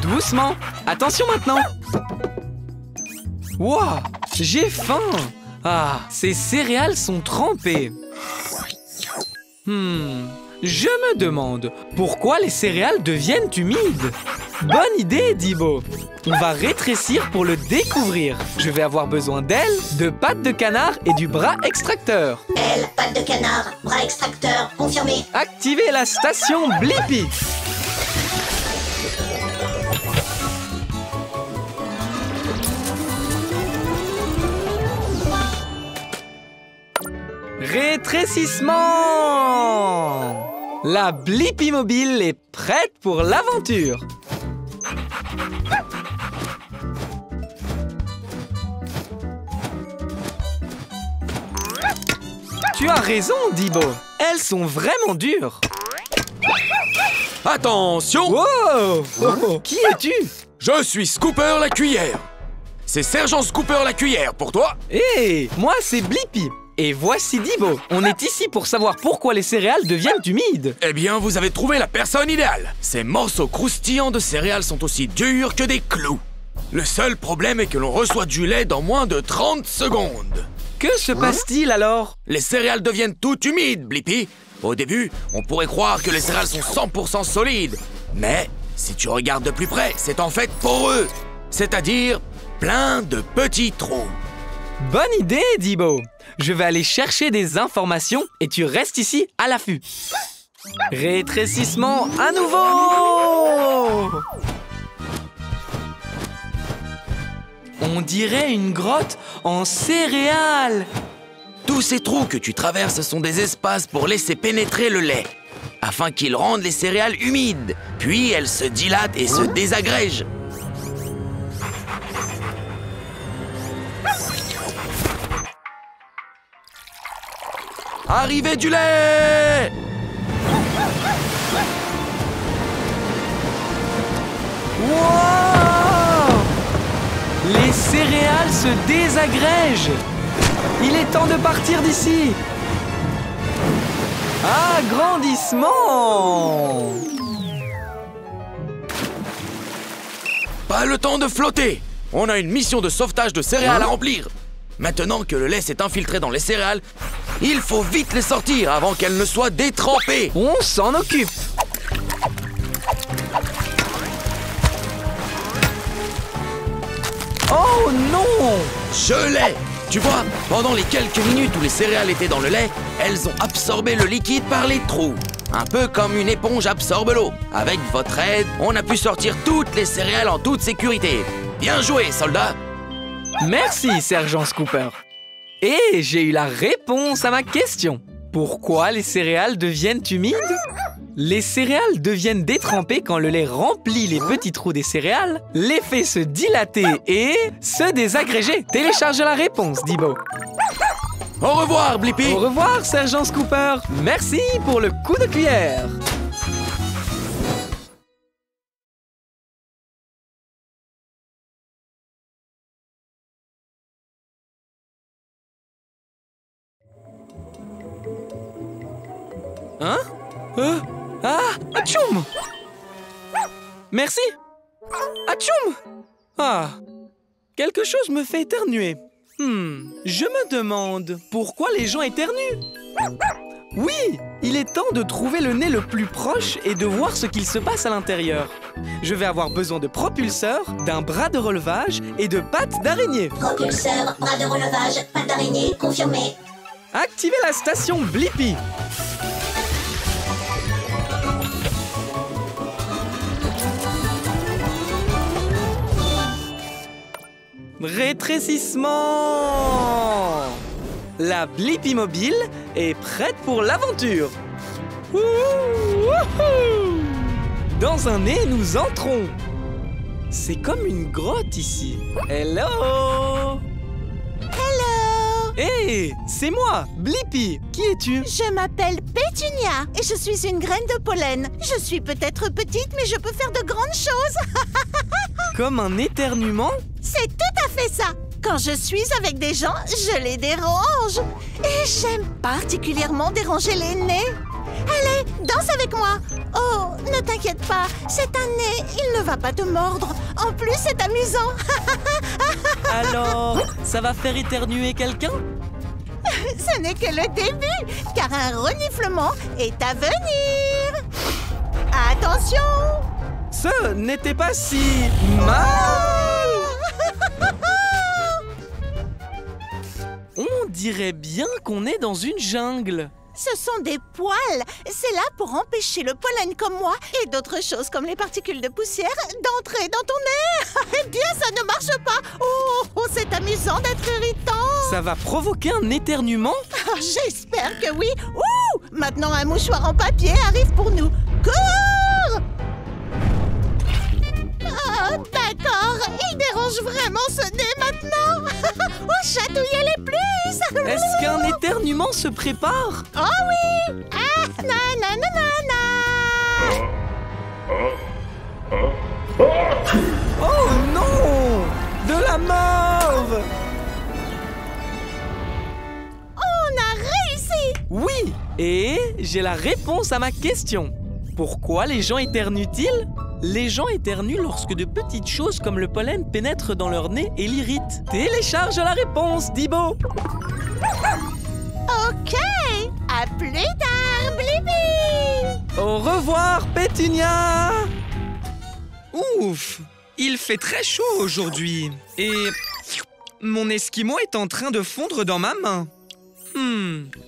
Doucement. Attention maintenant. Wow, j'ai faim. Ah, ces céréales sont trempées. Je me demande pourquoi les céréales deviennent humides. Bonne idée, Dibo. On va rétrécir pour le découvrir. Je vais avoir besoin d'ailes, de pattes de canard et du bras extracteur. Ailes, pattes de canard, bras extracteur, confirmé. Activez la station Blippi. Rétrécissement! La Blippi Mobile est prête pour l'aventure. Tu as raison, Dibo. Elles sont vraiment dures. Attention! Wow! Qui es-tu? Je suis Scooper la cuillère. C'est Sergent Scooper la cuillère pour toi. Hé, moi c'est Blippi. Et voici Dibo. On est ici pour savoir pourquoi les céréales deviennent humides. Eh bien, vous avez trouvé la personne idéale. Ces morceaux croustillants de céréales sont aussi durs que des clous. Le seul problème est que l'on reçoit du lait dans moins de 30 secondes. Que se passe-t-il alors? Les céréales deviennent toutes humides, Blippi. Au début, on pourrait croire que les céréales sont 100% solides. Mais, si tu regardes de plus près, c'est en fait poreux. C'est-à-dire plein de petits trous. Bonne idée, Dibo. Je vais aller chercher des informations et tu restes ici à l'affût. Rétrécissement à nouveau! On dirait une grotte en céréales. Tous ces trous que tu traverses sont des espaces pour laisser pénétrer le lait, afin qu'il rende les céréales humides. Puis elles se dilatent et se désagrègent. Arrivée du lait! Wow! Les céréales se désagrègent. Il est temps de partir d'ici. Agrandissement! Pas le temps de flotter. On a une mission de sauvetage de céréales à remplir. Maintenant que le lait s'est infiltré dans les céréales, il faut vite les sortir avant qu'elles ne soient détrempées. On s'en occupe. Oh non! Gelée! Tu vois, pendant les quelques minutes où les céréales étaient dans le lait, elles ont absorbé le liquide par les trous. Un peu comme une éponge absorbe l'eau. Avec votre aide, on a pu sortir toutes les céréales en toute sécurité. Bien joué, soldat! Merci, Sergent Scooper. Et j'ai eu la réponse à ma question. Pourquoi les céréales deviennent humides? Les céréales deviennent détrempées quand le lait remplit les petits trous des céréales, les fait se dilater et se désagréger. Télécharge la réponse, Dibo. Au revoir, Blippi! Au revoir, Sergent Scooper. Merci pour le coup de cuillère. Hein? Atchoum! Merci! Atchoum! Ah! Quelque chose me fait éternuer. Je me demande pourquoi les gens éternuent. Oui! Il est temps de trouver le nez le plus proche et de voir ce qu'il se passe à l'intérieur. Je vais avoir besoin de propulseurs, d'un bras de relevage et de pattes d'araignée. Propulseur, bras de relevage, pattes d'araignée, confirmé. Activez la station Blippi. Rétrécissement! La Blippi Mobile est prête pour l'aventure. Dans un nez, nous entrons. C'est comme une grotte ici. Hello! Hello! Hé, c'est moi, Blippi. Qui es-tu? Je m'appelle Pétunia et je suis une graine de pollen. Je suis peut-être petite, mais je peux faire de grandes choses. Comme un éternuement? C'est tout à fait ça. Quand je suis avec des gens, je les dérange. Et j'aime particulièrement déranger les nez. Allez, danse avec moi. Oh, ne t'inquiète pas, c'est un nez, il ne va pas te mordre. En plus, c'est amusant. Alors, ça va faire éternuer quelqu'un? Ce n'est que le début, car un reniflement est à venir. Attention! Ce n'était pas si mal! On dirait bien qu'on est dans une jungle. Ce sont des poils. C'est là pour empêcher le pollen comme moi et d'autres choses comme les particules de poussière d'entrer dans ton nez. Eh bien, ça ne marche pas. Oh, c'est amusant d'être irritant. Ça va provoquer un éternuement? Ah, j'espère que oui. Ouh! Maintenant, un mouchoir en papier arrive pour nous. Cours! Ah, d'accord. Il dérange vraiment ce nez maintenant. Oh, chatouillez les plus. Est-ce qu'un éternuement se prépare? Oh oui! Ah, nananana! Oh non! De la mauve! On a réussi! Oui! Et j'ai la réponse à ma question. Pourquoi les gens éternuent-ils? Les gens éternuent lorsque de petites choses comme le pollen pénètrent dans leur nez et l'irritent. Télécharge la réponse, Dibo! Ok! À plus tard, Blippi! Au revoir, Pétunia! Ouf! Il fait très chaud aujourd'hui. Et mon esquimau est en train de fondre dans ma main.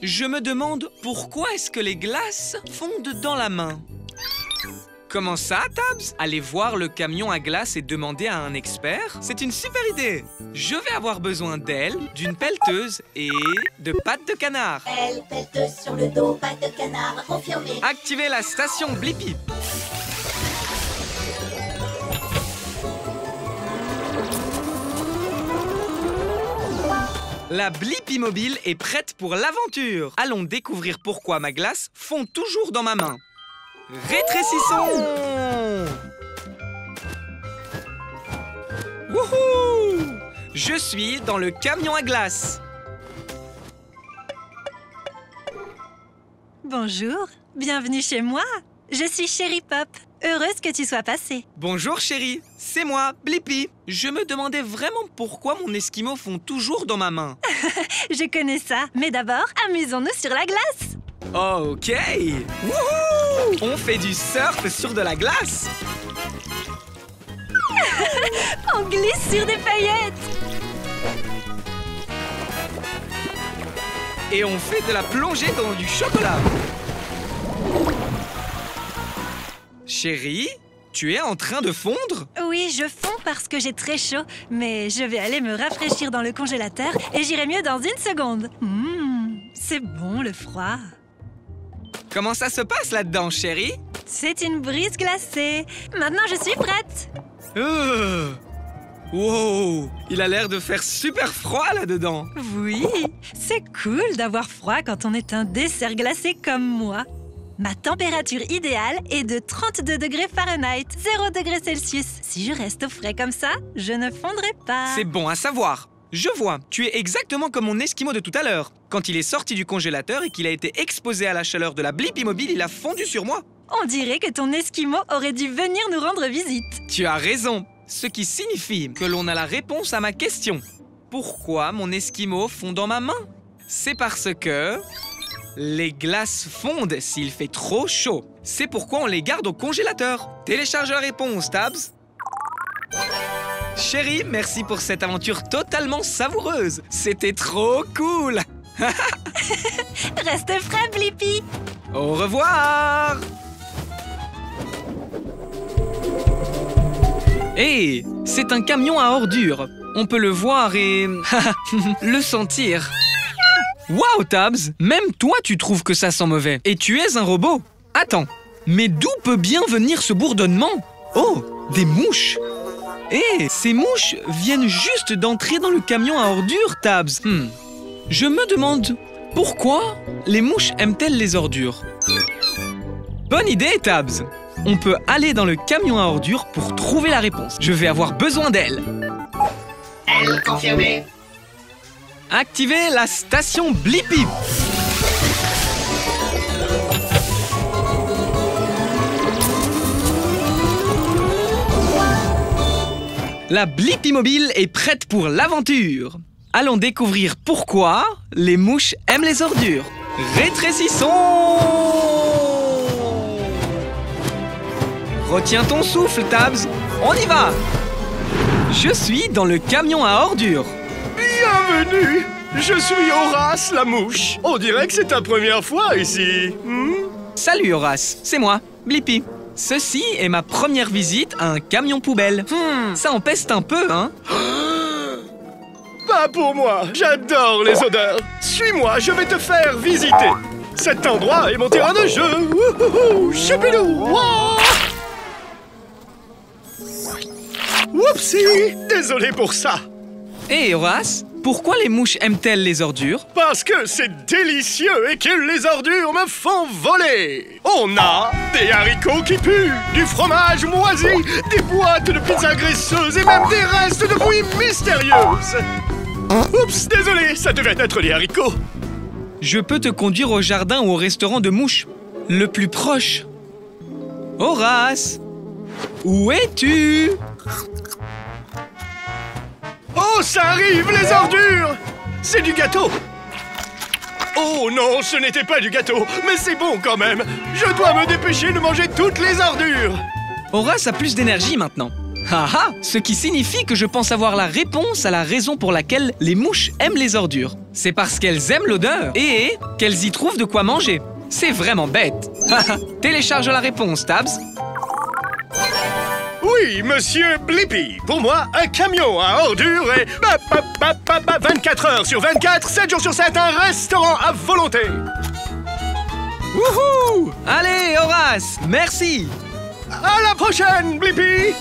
Je me demande pourquoi est-ce que les glaces fondent dans la main? Comment ça, Tabs? Aller voir le camion à glace et demander à un expert? C'est une super idée! Je vais avoir besoin d'ailes, d'une pelleteuse et de pattes de canard. Elle pète sur le dos, patte de canard, confirmé. Activez la station Blippi. La Blippi mobile est prête pour l'aventure. Allons découvrir pourquoi ma glace fond toujours dans ma main. Rétrécissons! Wouhou! Je suis dans le camion à glace. Bonjour, bienvenue chez moi. Je suis Chérie Pop. Heureuse que tu sois passée. Bonjour chérie, c'est moi, Blippi. Je me demandais vraiment pourquoi mon esquimau fond toujours dans ma main. Je connais ça, mais d'abord, amusons-nous sur la glace. Ok! Wouhou! On fait du surf sur de la glace. On glisse sur des paillettes. Et on fait de la plongée dans du chocolat. Chérie, tu es en train de fondre? Oui, je fonds parce que j'ai très chaud, mais je vais aller me rafraîchir dans le congélateur et j'irai mieux dans une seconde. C'est bon le froid. Comment ça se passe là-dedans, chérie? C'est une brise glacée. Maintenant, je suis prête. Wow! Il a l'air de faire super froid là-dedans. Oui, c'est cool d'avoir froid quand on est un dessert glacé comme moi. Ma température idéale est de 32 degrés Fahrenheit, 0 degrés Celsius. Si je reste au frais comme ça, je ne fondrai pas. C'est bon à savoir. Je vois, tu es exactement comme mon esquimau de tout à l'heure. Quand il est sorti du congélateur et qu'il a été exposé à la chaleur de la Blippi mobile, il a fondu sur moi. On dirait que ton esquimau aurait dû venir nous rendre visite. Tu as raison. Ce qui signifie que l'on a la réponse à ma question. Pourquoi mon esquimau fond dans ma main? C'est parce que les glaces fondent s'il fait trop chaud. C'est pourquoi on les garde au congélateur. Télécharge la réponse, Tabs. Chérie, merci pour cette aventure totalement savoureuse. C'était trop cool. Reste frais, Blippi. Au revoir. Hé, c'est un camion à ordures. On peut le voir et le sentir. Waouh, Tabs! Même toi, tu trouves que ça sent mauvais. Et tu es un robot. Attends, mais d'où peut bien venir ce bourdonnement? Oh, des mouches! Eh, ces mouches viennent juste d'entrer dans le camion à ordures, Tabs. Je me demande, pourquoi les mouches aiment-elles les ordures? Bonne idée, Tabs! on peut aller dans le camion à ordures pour trouver la réponse. Je vais avoir besoin d'elle. Elle confirmée. Activez la station Blippi. La Blippi mobile est prête pour l'aventure. Allons découvrir pourquoi les mouches aiment les ordures. Rétrécissons! Retiens ton souffle, Tabs. On y va! Je suis dans le camion à ordures. Bienvenue! Je suis Horace la mouche. On dirait que c'est ta première fois ici. Salut Horace, c'est moi, Blippi. Ceci est ma première visite à un camion poubelle. Ça en peste un peu, hein? Pas pour moi, j'adore les odeurs. Suis-moi, je vais te faire visiter. Cet endroit est mon terrain de jeu. Wouhouhou, choupidou, wouah. Whoopsie, désolé pour ça. Hé Horace, pourquoi les mouches aiment-elles les ordures? Parce que c'est délicieux et que les ordures me font voler. On a des haricots qui puent, du fromage moisi, des boîtes de pizza graisseuses et même des restes de bouillie mystérieuses. Oups, désolé, ça devait être les haricots. Je peux te conduire au jardin ou au restaurant de mouches, le plus proche. Horace, où es-tu? Oh, ça arrive, les ordures! C'est du gâteau! Oh non, ce n'était pas du gâteau, mais c'est bon quand même! Je dois me dépêcher de manger toutes les ordures! Horace a plus d'énergie maintenant. Haha, ce qui signifie que je pense avoir la réponse à la raison pour laquelle les mouches aiment les ordures. C'est parce qu'elles aiment l'odeur et qu'elles y trouvent de quoi manger. C'est vraiment bête. Télécharge la réponse, Tabs. Oui, monsieur Blippi. Pour moi, un camion à ordures est 24 heures sur 24, 7 jours sur 7, un restaurant à volonté. Wouhou! Allez, Horace, merci. À la prochaine, Blippi.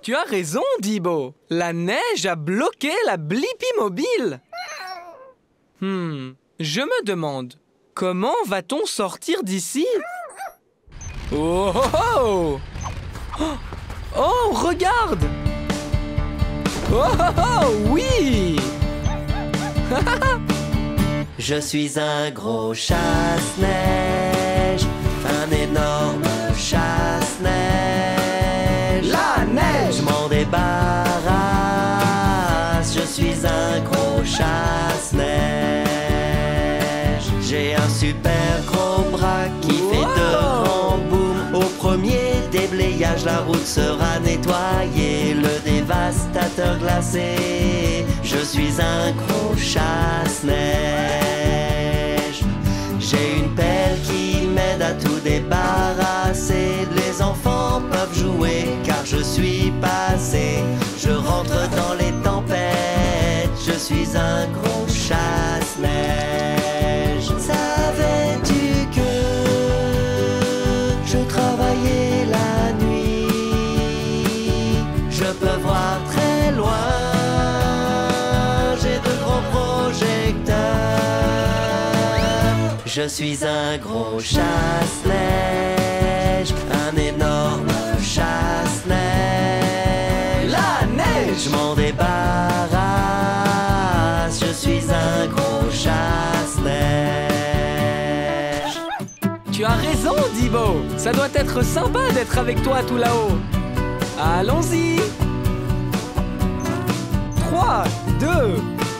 Tu as raison, Dibo. La neige a bloqué la Blippi mobile. Je me demande, comment va-t-on sortir d'ici? Oh, oh, oh! Oh, oh, regarde! Oh, oh, oh, oui! Je suis un gros chasse-neige, un énorme chasse-neige. La neige! Je m'en débarrasse, je suis un gros chasse-neige. J'ai un super gros bras qui fait de grands booms. Au premier déblayage, la route sera nettoyée. Le dévastateur glacé, je suis un gros chasse-neige. J'ai une pelle qui m'aide à tout débarrasser. Les enfants peuvent jouer car je suis passé. Je rentre dans les tempêtes, je suis un gros chasse-neige. Savais-tu que je travaillais la nuit? Je peux voir très loin, j'ai de gros projecteurs. Je suis un gros chasse-neige, un énorme chasse-neige. La neige! Je m'en débarrasse, je suis un gros chasse-neige. Tu as raison, Dibo. Ça doit être sympa d'être avec toi tout là-haut. Allons-y. 3, 2,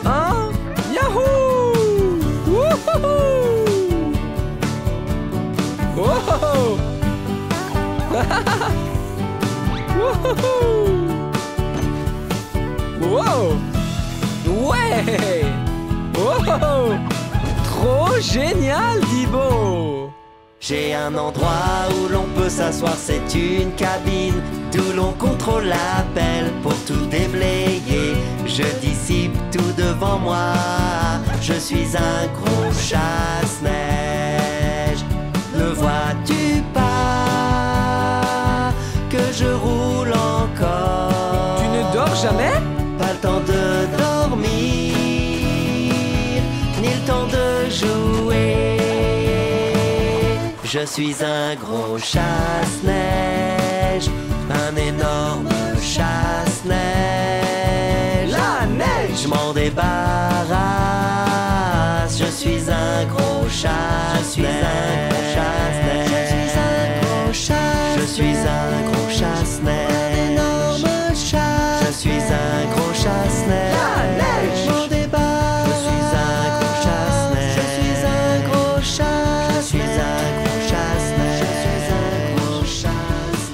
1, Yahoo! Wouhou! Oh! Wouhou! Wow! Ouais! Oh! Trop génial, Dibo! J'ai un endroit où l'on peut s'asseoir, c'est une cabine d'où l'on contrôle la pelle pour tout déblayer. Je dissipe tout devant moi, je suis un gros chasse-neige. Ne vois-tu pas que je roule encore? Tu ne dors jamais? Pas le temps de dormir, Je suis un gros chasse-neige, un énorme chasse-neige. La neige! Je m'en débarrasse. Je suis un gros chasse-neige. Je suis un gros chasse-neige. Un énorme chasse-neige. Je suis un gros chasse-neige. La neige! Je m'en débarrasse. Je suis un gros chasse-neige. Je suis un gros chasse-neige. Je suis un gros chasse-neige.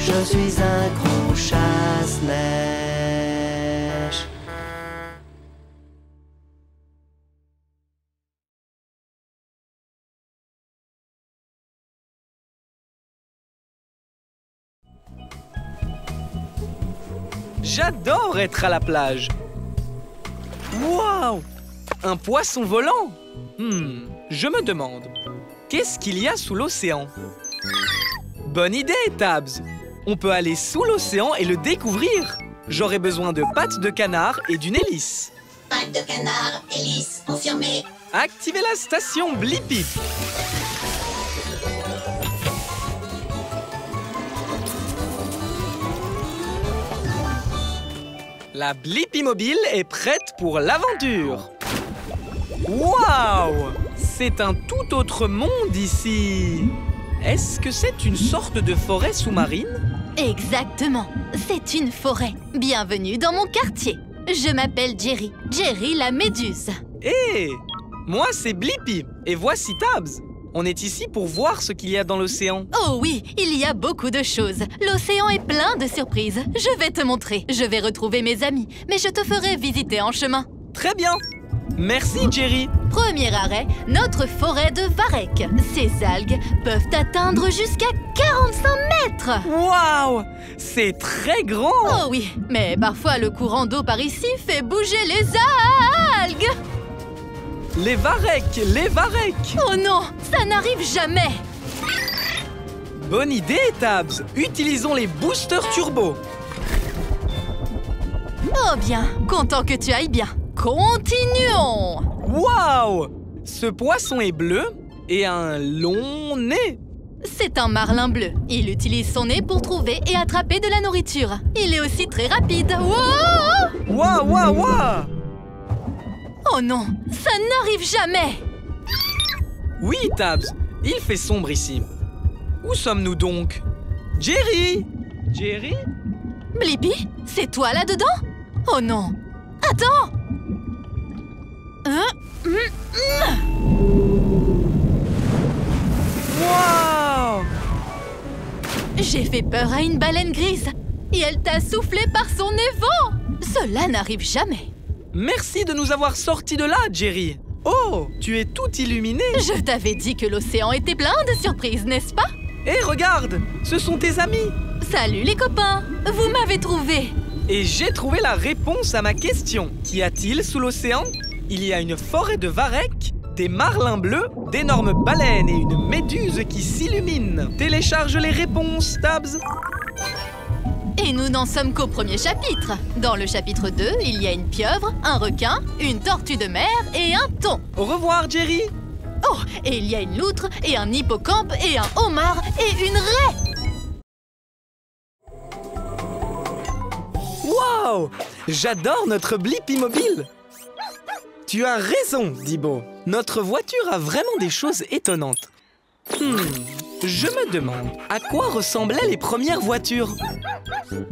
Je suis un gros chasse-neige. J'adore être à la plage. Waouh! Un poisson volant? Je me demande, qu'est-ce qu'il y a sous l'océan? Bonne idée, Tabs! On peut aller sous l'océan et le découvrir. J'aurai besoin de pattes de canard et d'une hélice. Pattes de canard, hélice, confirmé. Activez la station Blippi. La Blippi mobile est prête pour l'aventure. Waouh! C'est un tout autre monde ici. Est-ce que c'est une sorte de forêt sous-marine? Exactement, c'est une forêt. Bienvenue dans mon quartier. Je m'appelle Jerry, Jerry la méduse. Hé! Moi, c'est Blippi. Et voici Tabs. On est ici pour voir ce qu'il y a dans l'océan. Oh oui, il y a beaucoup de choses. L'océan est plein de surprises. Je vais te montrer. Je vais retrouver mes amis, mais je te ferai visiter en chemin. Très bien. Merci, Jerry. Premier arrêt, notre forêt de varech. Ces algues peuvent atteindre jusqu'à 45 mètres. Waouh! C'est très grand. Oh oui, mais parfois le courant d'eau par ici fait bouger les algues. Les varechs, les varechs. Oh non, ça n'arrive jamais. Bonne idée, Tabs. Utilisons les boosters turbo. Oh bien, content que tu ailles bien. Continuons. Waouh! Ce poisson est bleu et a un long nez. C'est un marlin bleu. Il utilise son nez pour trouver et attraper de la nourriture. Il est aussi très rapide. Wow! Waouh, waouh, waouh! Oh non, ça n'arrive jamais. Oui, Tabs, il fait sombre ici. Où sommes-nous donc? Jerry! Jerry? Blippi, c'est toi là-dedans? Oh non! Attends! Waouh! J'ai fait peur à une baleine grise et elle t'a soufflé par son évent. Cela n'arrive jamais. Merci de nous avoir sortis de là, Jerry. Oh, tu es tout illuminé. Je t'avais dit que l'océan était plein de surprises, n'est-ce pas? Hé, regarde, ce sont tes amis. Salut les copains, vous m'avez trouvé. Et j'ai trouvé la réponse à ma question. Qu'y a-t-il sous l'océan? Il y a une forêt de varech, des marlins bleus, d'énormes baleines et une méduse qui s'illumine. Télécharge les réponses, Tabs. Et nous n'en sommes qu'au premier chapitre. Dans le chapitre 2, il y a une pieuvre, un requin, une tortue de mer et un thon. Au revoir, Jerry. Oh, et il y a une loutre et un hippocampe et un homard et une raie. Waouh! J'adore notre Blippi mobile. Tu as raison, Dibo. Notre voiture a vraiment des choses étonnantes. Je me demande, à quoi ressemblaient les premières voitures?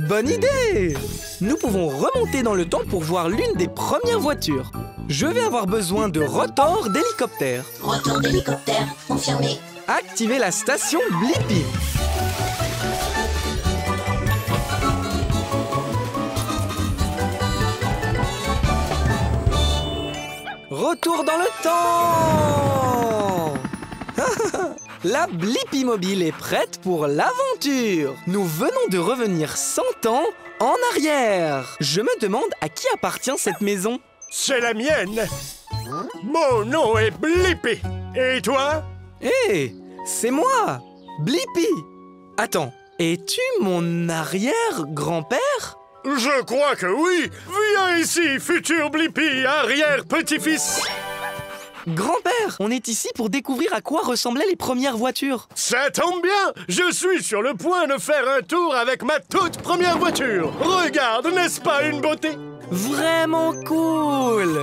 Bonne idée! Nous pouvons remonter dans le temps pour voir l'une des premières voitures. Je vais avoir besoin de rotors d'hélicoptère. Retour d'hélicoptère, confirmé. Activez la station Blippi. Retour dans le temps! La Blippi mobile est prête pour l'aventure. Nous venons de revenir 100 ans en arrière. Je me demande à qui appartient cette maison. C'est la mienne. Mon nom est Blippi. Et toi? Hé, c'est moi, Blippi. Attends, es-tu mon arrière-grand-père? Je crois que oui. Viens ici, futur Blippi, arrière-petit-fils. Grand-père, on est ici pour découvrir à quoi ressemblaient les premières voitures. Ça tombe bien, je suis sur le point de faire un tour avec ma toute première voiture. Regarde, n'est-ce pas une beauté? Vraiment cool!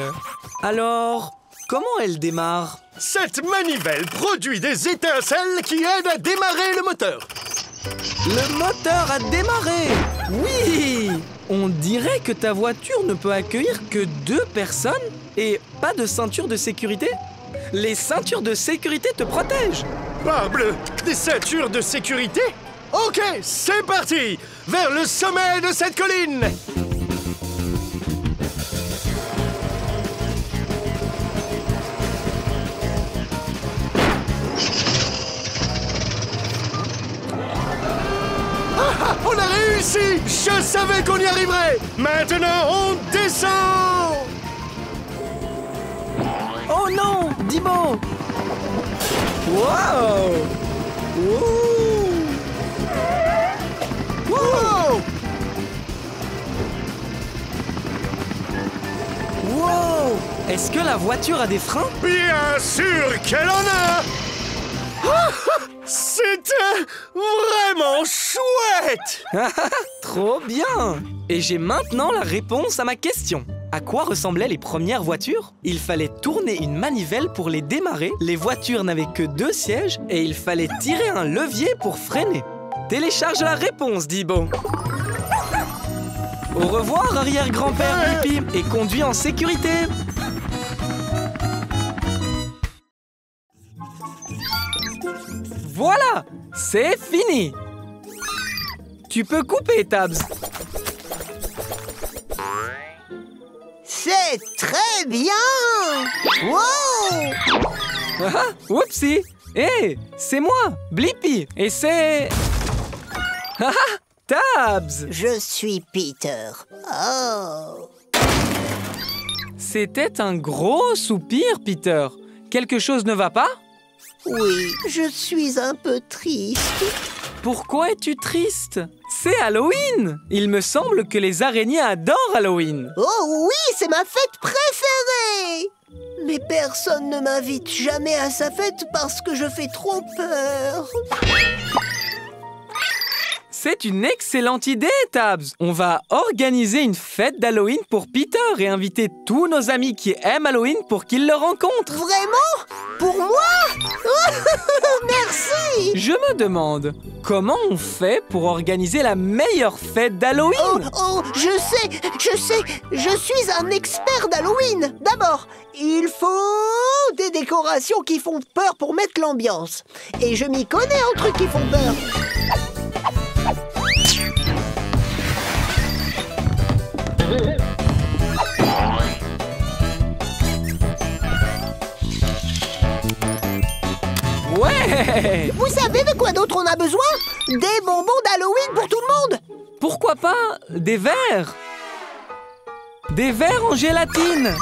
Alors, comment elle démarre? Cette manivelle produit des étincelles qui aident à démarrer le moteur. Le moteur a démarré! Oui! On dirait que ta voiture ne peut accueillir que 2 personnes et pas de ceinture de sécurité? Les ceintures de sécurité te protègent! Parbleu, des ceintures de sécurité? Ok, c'est parti! Vers le sommet de cette colline! Ah, on a réussi! Je savais qu'on y arriverait! Maintenant, on descend! Oh non! Dimo! Wow! Ouh! Wow! Wow! Est-ce que la voiture a des freins? Bien sûr qu'elle en a! Ah, c'était vraiment chouette! Trop bien! Et j'ai maintenant la réponse à ma question. À quoi ressemblaient les premières voitures? Il fallait tourner une manivelle pour les démarrer, les voitures n'avaient que 2 sièges et il fallait tirer un levier pour freiner. Télécharge la réponse, Dibo. Au revoir, arrière-grand-père Blippi, et conduis en sécurité. Voilà, c'est fini. Tu peux couper, Tabs. C'est très bien! Wow! Ah, oupsie! Hé, c'est moi, Blippi, et c'est... Ah, Tabs! Je suis Peter. Oh! C'était un gros soupir, Peter. Quelque chose ne va pas? Oui, je suis un peu triste. Pourquoi es-tu triste? C'est Halloween! Il me semble que les araignées adorent Halloween. Oh oui, c'est ma fête préférée! Mais personne ne m'invite jamais à sa fête parce que je fais trop peur. C'est une excellente idée, Tabs. On va organiser une fête d'Halloween pour Peter et inviter tous nos amis qui aiment Halloween pour qu'ils le rencontrent. Vraiment? Pour moi? Merci! Je me demande, comment on fait pour organiser la meilleure fête d'Halloween? Je sais, je suis un expert d'Halloween. D'abord, il faut des décorations qui font peur pour mettre l'ambiance. Et je m'y connais en trucs qui font peur. Ouais! Vous savez de quoi d'autre on a besoin? Des bonbons d'Halloween pour tout le monde! Pourquoi pas des verres? Des verres en gélatine!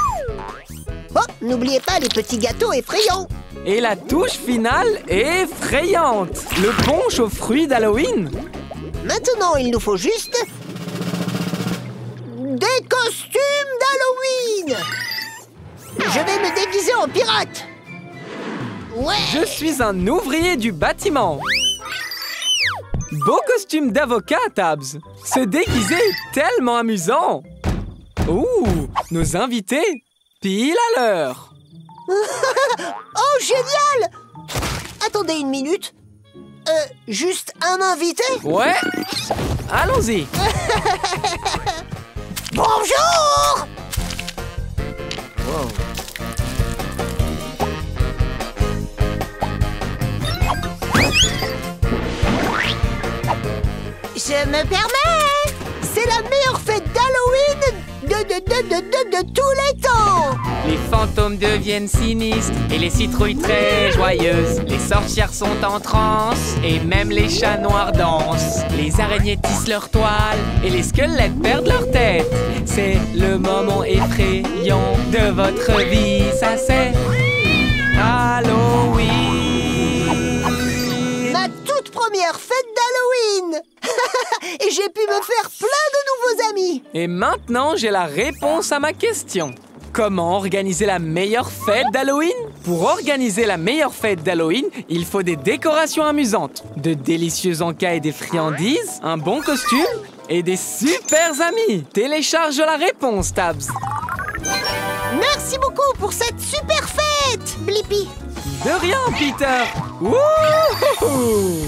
Oh, n'oubliez pas les petits gâteaux effrayants! Et la touche finale est effrayante! Le punch aux fruits d'Halloween! Maintenant, il nous faut juste... des costumes d'Halloween! Je vais me déguiser en pirate! Ouais! Je suis un ouvrier du bâtiment! Beau costume d'avocat, Tabs! Se déguiser est tellement amusant! Ouh! Nos invités! Pile à l'heure! Oh, génial! Attendez une minute. Juste un invité? Ouais! Allons-y! Bonjour! Wow. Je me permets! C'est la meilleure fête d'Halloween de tous les temps! Les fantômes deviennent sinistres et les citrouilles très joyeuses. Les sorcières sont en transe et même les chats noirs dansent. Les araignées tissent leurs toiles et les squelettes perdent leur tête. C'est le moment effrayant de votre vie, ça c'est Halloween. Ma toute première fête d'Halloween! Et j'ai pu me faire plein de nouveaux amis! Et maintenant, j'ai la réponse à ma question. Comment organiser la meilleure fête d'Halloween? Pour organiser la meilleure fête d'Halloween, il faut des décorations amusantes, de délicieux encas et des friandises, un bon costume et des super amis. Télécharge la réponse, Tabs. Merci beaucoup pour cette super fête, Blippi. De rien, Peter. Wouhou!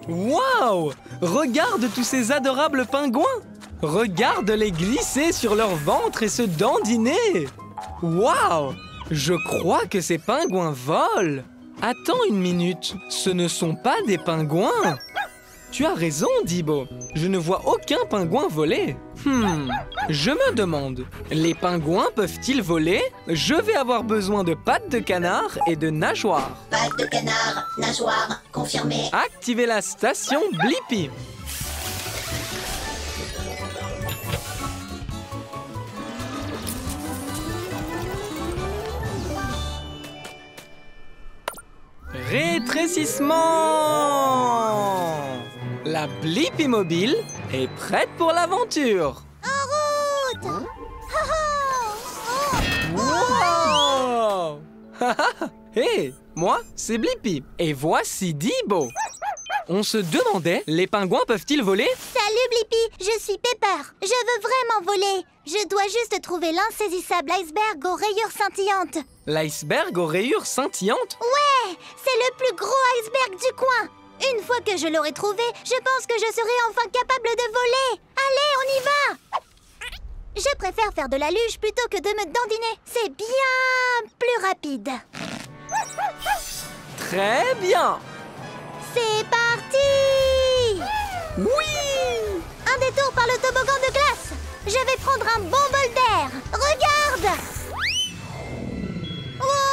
Waouh! Regarde tous ces adorables pingouins! Regarde-les glisser sur leur ventre et se dandiner! Waouh! Je crois que ces pingouins volent! Attends une minute, ce ne sont pas des pingouins! Tu as raison, Dibo. Je ne vois aucun pingouin voler. Je me demande, les pingouins peuvent-ils voler? Je vais avoir besoin de pattes de canard et de nageoires. Pattes de canard, nageoire, confirmé. Activez la station Blippi. Rétrécissement! La Blippi Mobile est prête pour l'aventure. En route! Wow! Hé, moi, c'est Blippi. Et voici Dibo. On se demandait, les pingouins peuvent-ils voler? Salut Blippi, je suis Pepper. Je veux vraiment voler. Je dois juste trouver l'insaisissable iceberg aux rayures scintillantes. L'iceberg aux rayures scintillantes? Ouais, c'est le plus gros iceberg du coin. Une fois que je l'aurai trouvé, je pense que je serai enfin capable de voler. Allez, on y va! Je préfère faire de la luge plutôt que de me dandiner. C'est bien plus rapide. Très bien! C'est parti! Oui! Un détour par le toboggan de glace. Je vais prendre un bon bol d'air. Regarde! Wow!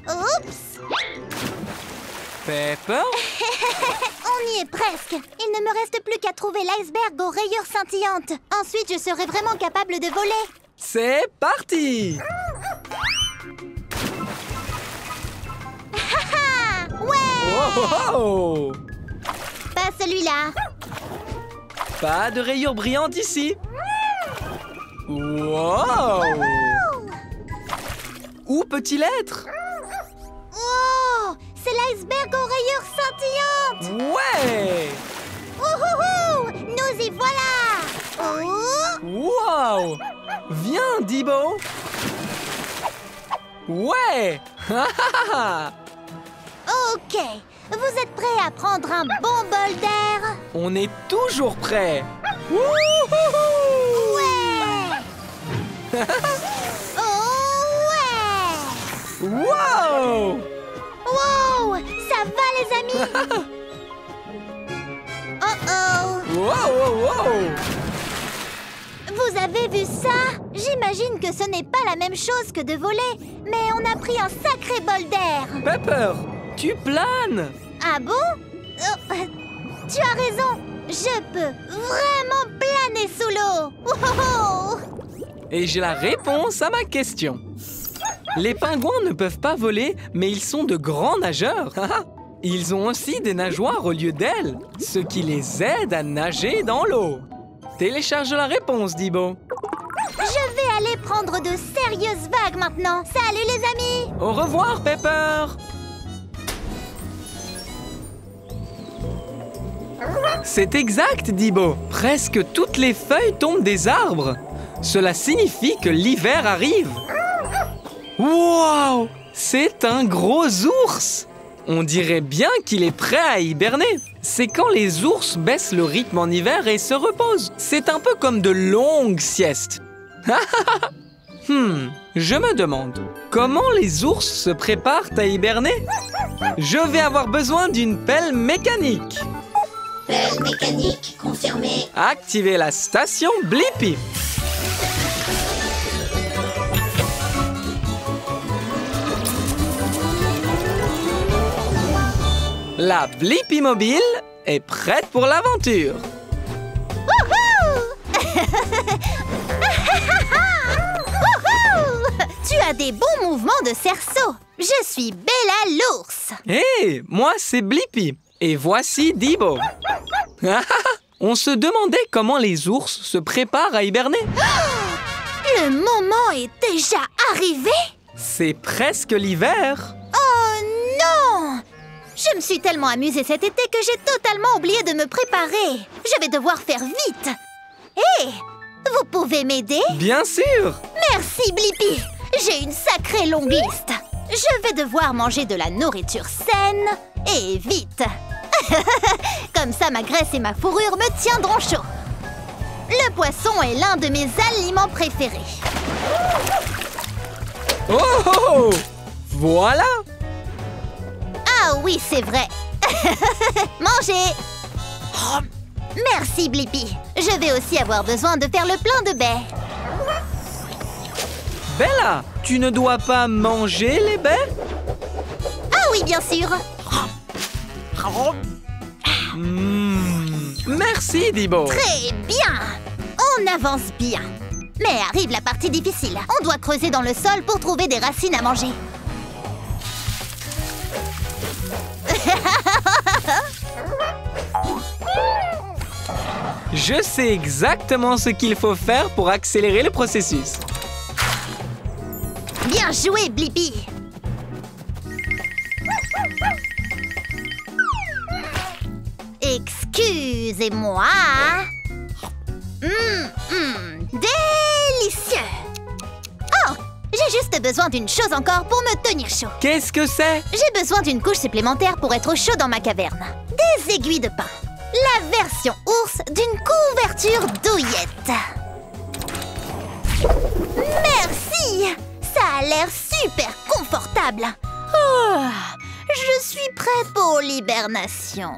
Oups! Pepper? On y est presque. Il ne me reste plus qu'à trouver l'iceberg aux rayures scintillantes. Ensuite, je serai vraiment capable de voler. C'est parti! Ouais! Oh! Pas celui-là. Pas de rayures brillantes ici. Wow! Où peut-il être? Oh! C'est l'iceberg aux rayures scintillantes! Ouais! Ouhouhou! Nous y voilà! Oh! Wow! Viens, Dibo! Ouais! Ok, vous êtes prêts à prendre un bon bol d'air? On est toujours prêts! Ouais! Oh ouais! Wow! Wow! Ça va les amis? Oh oh! Wow, wow, wow! Vous avez vu ça? J'imagine que ce n'est pas la même chose que de voler, mais on a pris un sacré bol d'air. Pepper, tu planes! Ah bon? Tu as raison, je peux vraiment planer sous l'eau. Wow! Et j'ai la réponse à ma question. Les pingouins ne peuvent pas voler, mais ils sont de grands nageurs. Ils ont aussi des nageoires au lieu d'ailes, ce qui les aide à nager dans l'eau. Télécharge la réponse, Dibo. Je vais aller prendre de sérieuses vagues maintenant. Salut les amis! Au revoir, Pepper. C'est exact, Dibo. Presque toutes les feuilles tombent des arbres. Cela signifie que l'hiver arrive. Wow! C'est un gros ours! On dirait bien qu'il est prêt à hiberner. C'est quand les ours baissent le rythme en hiver et se reposent. C'est un peu comme de longues siestes. Je me demande, comment les ours se préparent à hiberner? Je vais avoir besoin d'une pelle mécanique. Pelle mécanique, confirmé. Activez la station Blippi. La Blippi Mobile est prête pour l'aventure. Wouhou! Tu as as des bons mouvements de cerceau. Je suis Bella l'ours. Hé, moi c'est Blippi. Et voici Dibo. On se demandait comment les ours se préparent à hiberner. Le moment est déjà arrivé? C'est presque l'hiver. Oh non! Je me suis tellement amusée cet été que j'ai totalement oublié de me préparer. Je vais devoir faire vite. Hé! Vous pouvez m'aider? Bien sûr! Merci, Blippi. J'ai une sacrée longue liste. Je vais devoir manger de la nourriture saine et vite. Comme ça, ma graisse et ma fourrure me tiendront chaud. Le poisson est l'un de mes aliments préférés. Oh, oh, oh! Voilà! Ah oui, c'est vrai. Mangez! Merci, Blippi. Je vais aussi avoir besoin de faire le plein de baies. Bella, tu ne dois pas manger les baies? Ah oui, bien sûr. Merci, Dibo. Très bien. On avance bien. Mais arrive la partie difficile. On doit creuser dans le sol pour trouver des racines à manger. Je sais exactement ce qu'il faut faire pour accélérer le processus. Bien joué, Blippi. Excusez-moi. Délicieux. Oh, j'ai juste besoin d'une chose encore pour me tenir chaud. Qu'est-ce que c'est? J'ai besoin d'une couche supplémentaire pour être au chaud dans ma caverne. Des aiguilles de pin. La version ours d'une couverture douillette. Merci! Ça a l'air super confortable. Oh, je suis prête pour l'hibernation.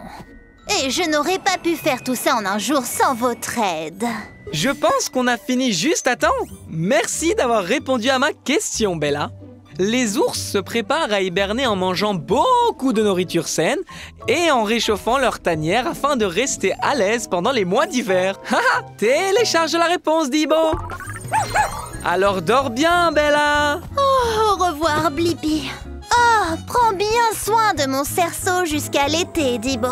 Et je n'aurais pas pu faire tout ça en un jour sans votre aide. Je pense qu'on a fini juste à temps. Merci d'avoir répondu à ma question, Bella. Les ours se préparent à hiberner en mangeant beaucoup de nourriture saine et en réchauffant leur tanière afin de rester à l'aise pendant les mois d'hiver. Haha, télécharge la réponse, Dibo. Alors dors bien, Bella. Oh, au revoir, Blippi. Oh, prends bien soin de mon cerceau jusqu'à l'été, Dibo.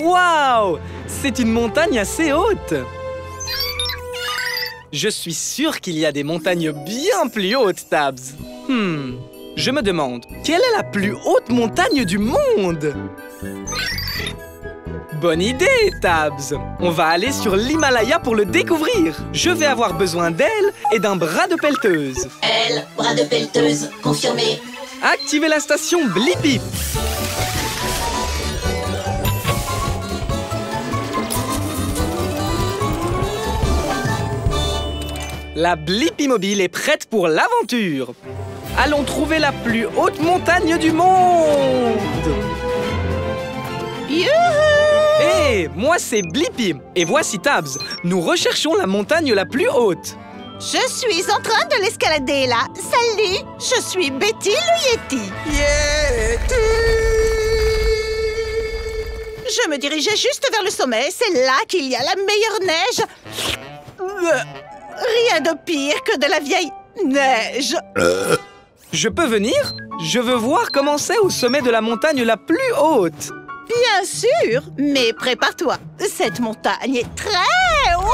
Waouh! C'est une montagne assez haute. Je suis sûr qu'il y a des montagnes bien plus hautes, Tabs. Je me demande, quelle est la plus haute montagne du monde? Bonne idée, Tabs. On va aller sur l'Himalaya pour le découvrir. Je vais avoir besoin d'ailes et d'un bras de pelleteuse. Elle, bras de pelleteuse, confirmé. Activez la station Blippi. La Blippi Mobile est prête pour l'aventure. Allons trouver la plus haute montagne du monde. Youhou! Hé, moi c'est Blippi et voici Tabs. Nous recherchons la montagne la plus haute. Je suis en train de l'escalader là. Salut, je suis Betty le Yeti. Yeti! Je me dirigeais juste vers le sommet. C'est là qu'il y a la meilleure neige. Rien de pire que de la vieille neige. Je peux venir? Je veux voir comment c'est au sommet de la montagne la plus haute. Bien sûr, mais prépare-toi. Cette montagne est très haute.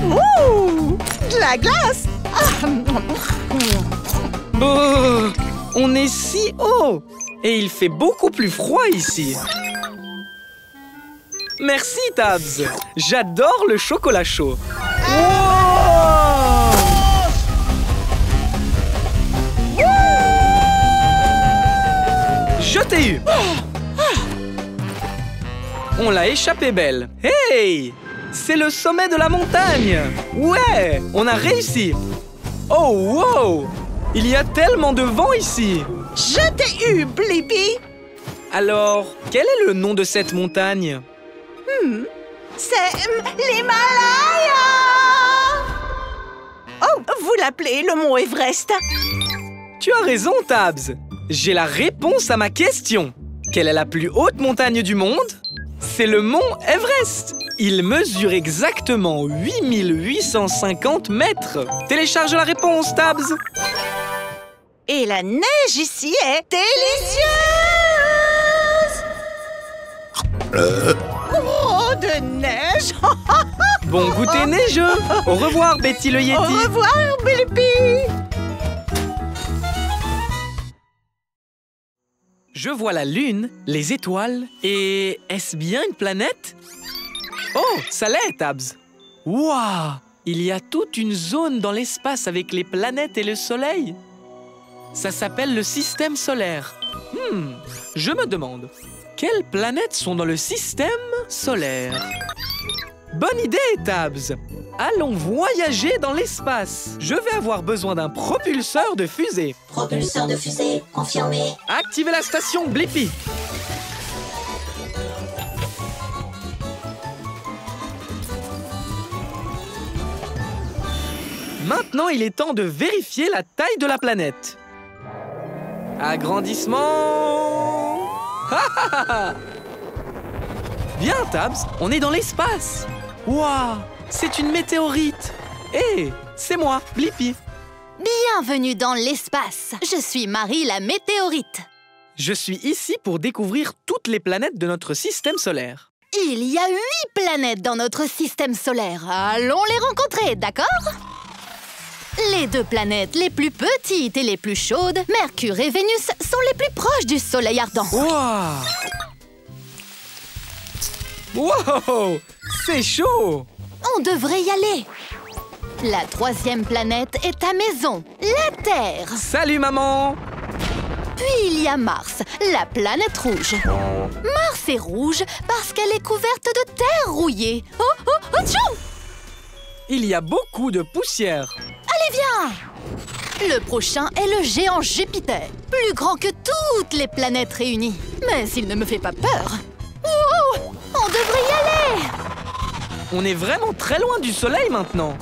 Ouh, de la glace. Oh, on est si haut et il fait beaucoup plus froid ici. Merci, Tabs. J'adore le chocolat chaud. Wow! Je t'ai eu. On l'a échappé belle. Hey! C'est le sommet de la montagne. Ouais, on a réussi. Oh, wow! Il y a tellement de vent ici. Je t'ai eu, Blippi. Alors, quel est le nom de cette montagne? C'est l'Himalaya! Oh, vous l'appelez le mont Everest? Tu as raison, Tabs. J'ai la réponse à ma question. Quelle est la plus haute montagne du monde? C'est le mont Everest. Il mesure exactement 8850 mètres. Télécharge la réponse, Tabs. Et la neige ici est délicieuse! Oh, de neige! Bon goûter neigeux. Au revoir, Betty le Yeti. Au revoir, Blippi! Je vois la lune, les étoiles et... Est-ce bien une planète? Oh, ça l'est, Tabs. Waouh! Il y a toute une zone dans l'espace avec les planètes et le soleil. Ça s'appelle le système solaire. Je me demande, quelles planètes sont dans le système solaire? Bonne idée, Tabs. Allons voyager dans l'espace. Je vais avoir besoin d'un propulseur de fusée. Propulseur de fusée confirmé. Activez la station Blippi. Maintenant, il est temps de vérifier la taille de la planète. Agrandissement. Bien, Tabs, on est dans l'espace. Waouh, c'est une météorite. Hé, c'est moi, Blippi. Bienvenue dans l'espace. Je suis Marie la météorite. Je suis ici pour découvrir toutes les planètes de notre système solaire. Il y a 8 planètes dans notre système solaire. Allons les rencontrer, d'accord? Les 2 planètes les plus petites et les plus chaudes, Mercure et Vénus, sont les plus proches du Soleil ardent. Waouh! Wow! C'est chaud! On devrait y aller. La 3e planète est ta maison, la Terre. Salut, maman! Puis il y a Mars, la planète rouge. Mars est rouge parce qu'elle est couverte de terre rouillée. Oh, tchou! Il y a beaucoup de poussière. Allez, viens! Le prochain est le géant Jupiter, plus grand que toutes les planètes réunies. Mais il ne me fait pas peur. Wow! On devrait y aller! On est vraiment très loin du soleil maintenant.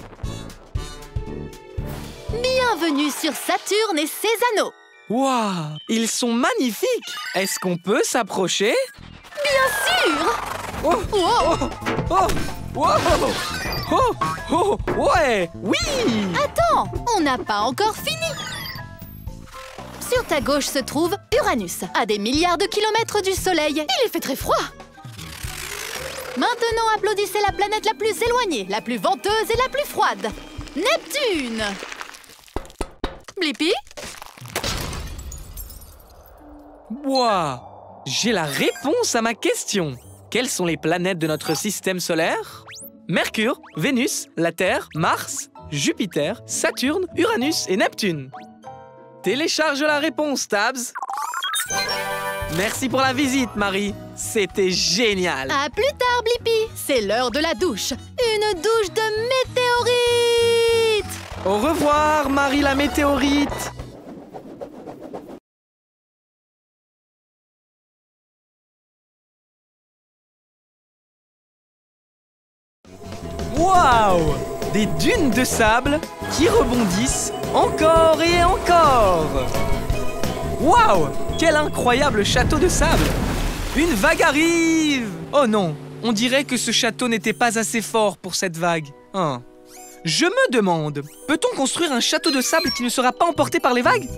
Bienvenue sur Saturne et ses anneaux. Waouh! Ils sont magnifiques! Est-ce qu'on peut s'approcher? Bien sûr! Oh! Wow! Oh! Wow! Oh! Oh! Ouais! Oui! Attends, on n'a pas encore fini. Sur ta gauche se trouve Uranus, à des milliards de kilomètres du Soleil. Il fait très froid. Maintenant, applaudissez la planète la plus éloignée, la plus venteuse et la plus froide. Neptune! Blippi? Waouh! J'ai la réponse à ma question. Quelles sont les planètes de notre système solaire? Mercure, Vénus, la Terre, Mars, Jupiter, Saturne, Uranus et Neptune. Télécharge la réponse, Tabs. Merci pour la visite, Marie. C'était génial. À plus tard, Blippi. C'est l'heure de la douche. Une douche de météorite. Au revoir, Marie la météorite. Waouh! Des dunes de sable qui rebondissent encore et encore. Waouh! Quel incroyable château de sable! Une vague arrive! Oh non, on dirait que ce château n'était pas assez fort pour cette vague. Hein. Je me demande, peut-on construire un château de sable qui ne sera pas emporté par les vagues?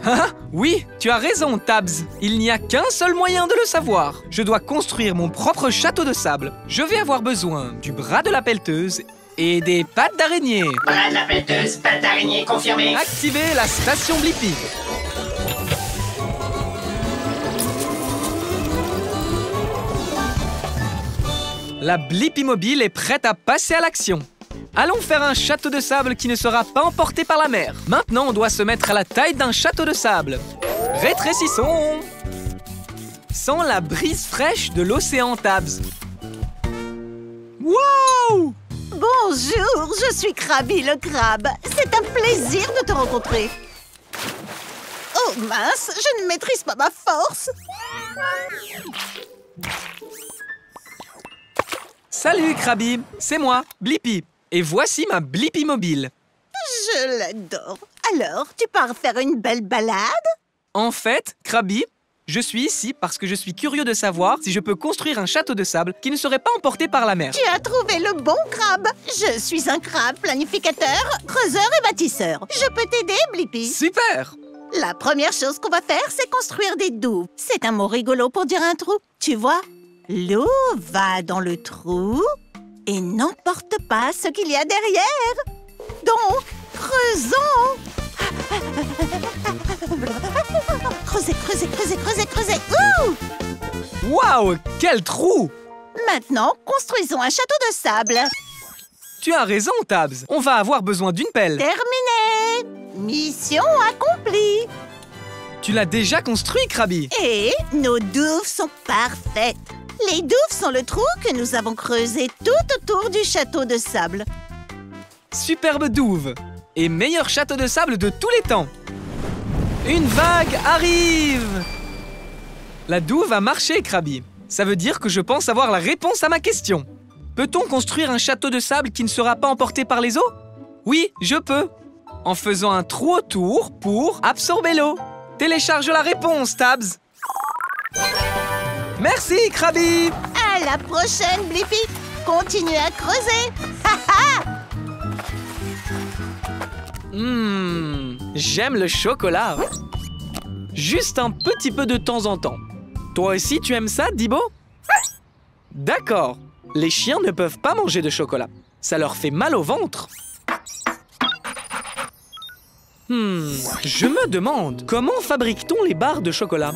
Ah, oui, tu as raison, Tabs. Il n'y a qu'un seul moyen de le savoir. Je dois construire mon propre château de sable. Je vais avoir besoin du bras de la pelleteuse et des pattes d'araignée. Bras de la pelleteuse, patte d'araignée confirmée. Activez la station Blippi. La Blippi mobile est prête à passer à l'action. Allons faire un château de sable qui ne sera pas emporté par la mer. Maintenant, on doit se mettre à la taille d'un château de sable. Rétrécissons. Sans la brise fraîche de l'océan, Tabs. Wow! Bonjour, je suis Krabi le crabe. C'est un plaisir de te rencontrer. Oh, Oh mince, je ne maîtrise pas ma force. Salut, Krabby. C'est moi, Blippi. Et voici ma Blippi mobile. Je l'adore. Alors, tu pars faire une belle balade? En fait, Krabby, je suis ici parce que je suis curieux de savoir si je peux construire un château de sable qui ne serait pas emporté par la mer. Tu as trouvé le bon crabe. Je suis un crabe planificateur, creuseur et bâtisseur. Je peux t'aider, Blippi? Super! La première chose qu'on va faire, c'est construire des douves. C'est un mot rigolo pour dire un trou. Tu vois, l'eau va dans le trou et n'emporte pas ce qu'il y a derrière. Donc, creusons. Creusez, creusez, creusez, creusez, creusez. Ouh! Waouh, quel trou! Maintenant, construisons un château de sable. Tu as raison, Tabs. On va avoir besoin d'une pelle. Terminé. Mission accomplie. Tu l'as déjà construit, Krabby. Et nos douves sont parfaites. Les douves sont le trou que nous avons creusé tout autour du château de sable. Superbe douve. Et meilleur château de sable de tous les temps. Une vague arrive! La douve a marché, Krabby. Ça veut dire que je pense avoir la réponse à ma question. Peut-on construire un château de sable qui ne sera pas emporté par les eaux? Oui, je peux. En faisant un trou autour pour absorber l'eau. Télécharge la réponse, Tabs. Merci, Krabby. À la prochaine, Blippi. Continue à creuser. Ha ha! J'aime le chocolat. Juste un petit peu de temps en temps. Toi aussi, tu aimes ça, Dibo? D'accord. Les chiens ne peuvent pas manger de chocolat. Ça leur fait mal au ventre. Je me demande, comment fabrique-t-on les barres de chocolat?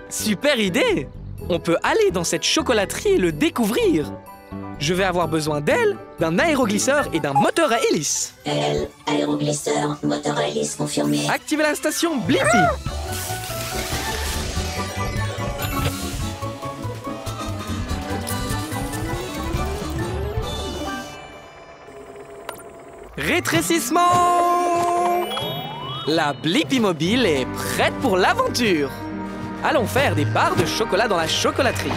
Super idée! On peut aller dans cette chocolaterie et le découvrir. Je vais avoir besoin d'ailes, d'un aéroglisseur et d'un moteur à hélice. Aile, aéroglisseur, moteur à hélice confirmé. Activez la station Blippi. Rétrécissement! La Blippi mobile est prête pour l'aventure. Allons faire des barres de chocolat dans la chocolaterie.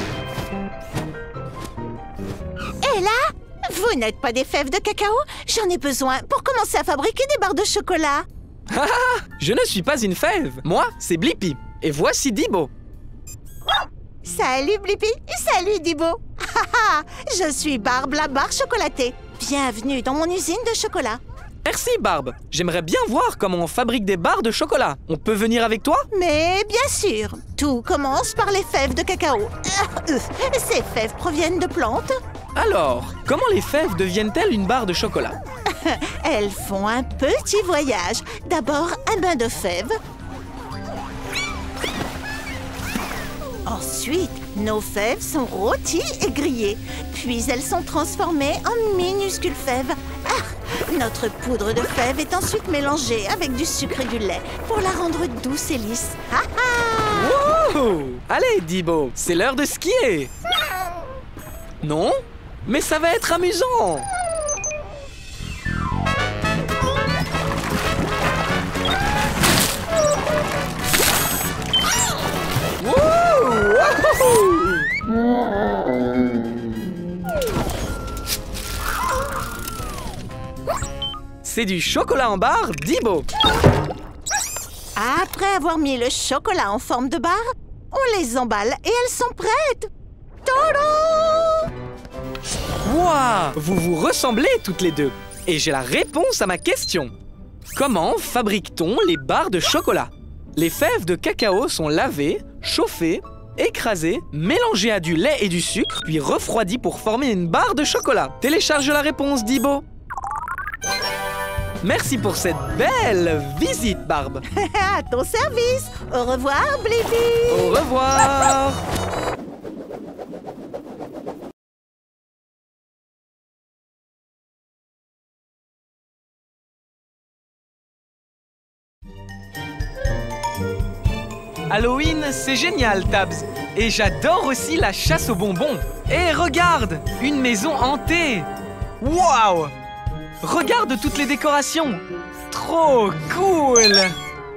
Et là, vous n'êtes pas des fèves de cacao? J'en ai besoin pour commencer à fabriquer des barres de chocolat. Je ne suis pas une fève. Moi, c'est Blippi. Et voici Dibo. Salut Blippi, salut Dibo. Je suis Barbe, la barre chocolatée. Bienvenue dans mon usine de chocolat. Merci, Barbe. J'aimerais bien voir comment on fabrique des barres de chocolat. On peut venir avec toi? Mais bien sûr, tout commence par les fèves de cacao. Ces fèves proviennent de plantes. Alors, comment les fèves deviennent-elles une barre de chocolat? Elles font un petit voyage. D'abord, un bain de fèves. Ensuite, nos fèves sont rôties et grillées. Puis elles sont transformées en minuscules fèves. Notre poudre de fèves est ensuite mélangée avec du sucre et du lait pour la rendre douce et lisse. Wow! Allez, Dibo, c'est l'heure de skier. Non? Mais ça va être amusant. C'est du chocolat en barre, Dibo. Après avoir mis le chocolat en forme de barre, on les emballe et elles sont prêtes. Tadam! Wouah! Vous vous ressemblez toutes les deux. Et j'ai la réponse à ma question. Comment fabrique-t-on les barres de chocolat? Les fèves de cacao sont lavées, chauffées, écrasées, mélangées à du lait et du sucre, puis refroidies pour former une barre de chocolat. Télécharge la réponse, Dibo. Merci pour cette belle visite, Barbe. À ton service. Au revoir, Blippi. Au revoir. Halloween, c'est génial, Tabs. Et j'adore aussi la chasse aux bonbons. Et regarde, une maison hantée. Waouh! Regarde toutes les décorations. Trop cool!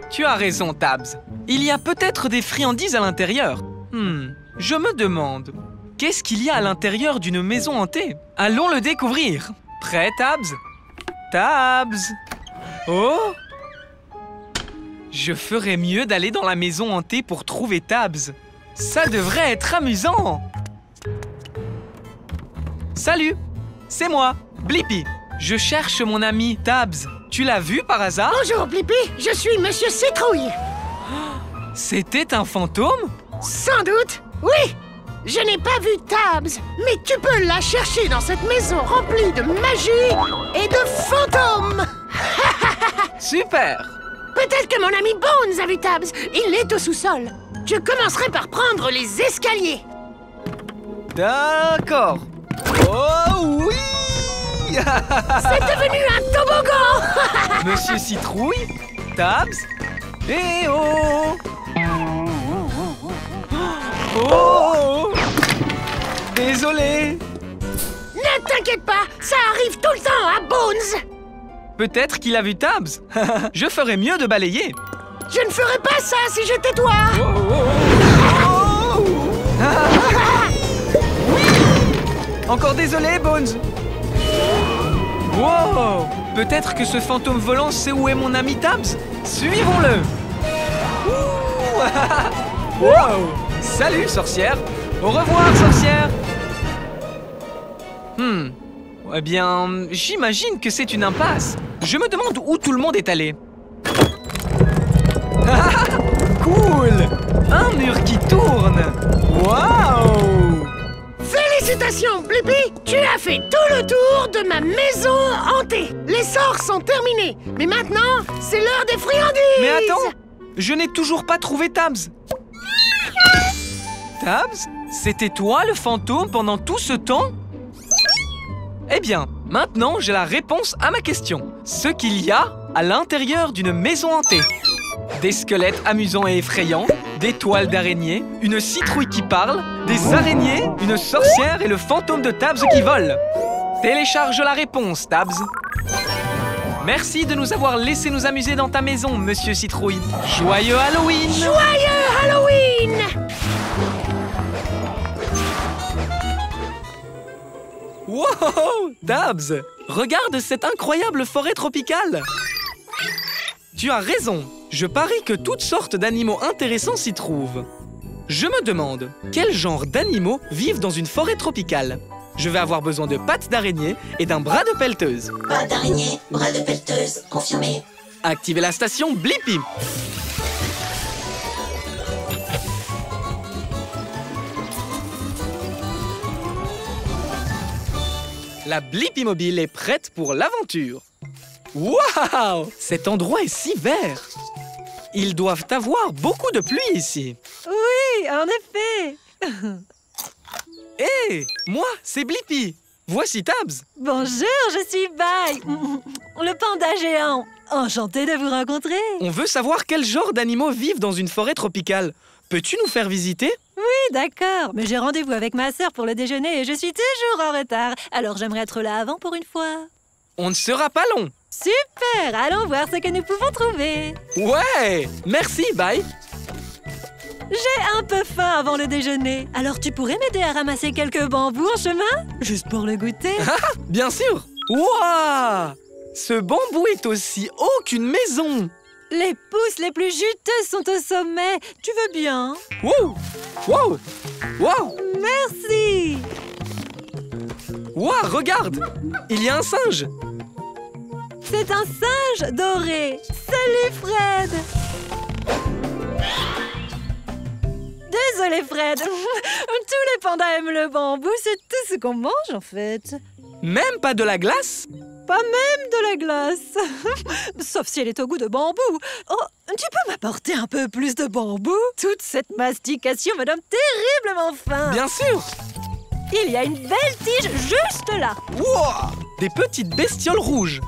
Tu as raison, Tabs. Il y a peut-être des friandises à l'intérieur. Je me demande, qu'est-ce qu'il y a à l'intérieur d'une maison hantée? Allons le découvrir. Prêt, Tabs? Tabs! Oh! Je ferais mieux d'aller dans la maison hantée pour trouver Tabs. Ça devrait être amusant. Salut, c'est moi, Blippi. Je cherche mon ami Tabs. Tu l'as vu par hasard? Bonjour, Blippi. Je suis Monsieur Citrouille. C'était un fantôme? Sans doute, oui. Je n'ai pas vu Tabs, mais tu peux la chercher dans cette maison remplie de magie et de fantômes. Super! Peut-être que mon ami Bones a vu Tabs. Il est au sous-sol. Je commencerai par prendre les escaliers. D'accord. Oh oui! C'est devenu un toboggan. Monsieur Citrouille, Tabs, et oh! Oh! Désolé. Ne t'inquiète pas, ça arrive tout le temps à Bones. Peut-être qu'il a vu Tabs. Je ferais mieux de balayer. Je ne ferais pas ça si j'étais toi. Encore désolé, Bones. Wow! Peut-être que ce fantôme volant sait où est mon ami Tabs. Suivons-le. Wow! Salut, sorcière. Au revoir, sorcière. Eh bien, j'imagine que c'est une impasse. Je me demande où tout le monde est allé. Cool! Un mur qui tourne. Waouh! Félicitations, Blippi! Tu as fait tout le tour de ma maison hantée. Les sorts sont terminés. Mais maintenant, c'est l'heure des friandises. Mais attends! Je n'ai toujours pas trouvé Tabs. Tabs? C'était toi le fantôme pendant tout ce temps? Eh bien, maintenant j'ai la réponse à ma question. Ce qu'il y a à l'intérieur d'une maison hantée. Des squelettes amusants et effrayants, des toiles d'araignées, une citrouille qui parle, des araignées, une sorcière et le fantôme de Tabs qui vole. Télécharge la réponse, Tabs. Merci de nous avoir laissé nous amuser dans ta maison, Monsieur Citrouille. Joyeux Halloween! Joyeux Halloween! Wow! Tabs! Regarde cette incroyable forêt tropicale! Tu as raison! Je parie que toutes sortes d'animaux intéressants s'y trouvent. Je me demande, quel genre d'animaux vivent dans une forêt tropicale? Je vais avoir besoin de pattes d'araignée et d'un bras de pelleteuse. Pattes d'araignée, bras de pelleteuse, confirmé. Activez la station Blippi. La Blippi Mobile est prête pour l'aventure. Waouh! Cet endroit est si vert. Ils doivent avoir beaucoup de pluie ici. Oui, en effet. Hé, moi, c'est Blippi. Voici Tabs. Bonjour, je suis Bai, le panda géant. Enchantée de vous rencontrer. On veut savoir quel genre d'animaux vivent dans une forêt tropicale. Peux-tu nous faire visiter? Oui, d'accord, mais j'ai rendez-vous avec ma sœur pour le déjeuner et je suis toujours en retard. Alors j'aimerais être là avant pour une fois. On ne sera pas long. Super, allons voir ce que nous pouvons trouver. Ouais, merci, bye. J'ai un peu faim avant le déjeuner. Alors tu pourrais m'aider à ramasser quelques bambous en chemin? Juste pour le goûter. Bien sûr. Waouh! Ce bambou est aussi haut qu'une maison. Les pousses les plus juteuses sont au sommet. Tu veux bien? Wow! Wow! Wow! Merci! Wow, regarde! Il y a un singe. C'est un singe doré. Salut, Fred! Désolé, Fred. Tous les pandas aiment le bambou. C'est tout ce qu'on mange, en fait. Même pas de la glace? Pas même de la glace. Sauf si elle est au goût de bambou. Oh, tu peux m'apporter un peu plus de bambou? Toute cette mastication me donne terriblement faim. Bien sûr. Il y a une belle tige juste là. Wow! Des petites bestioles rouges.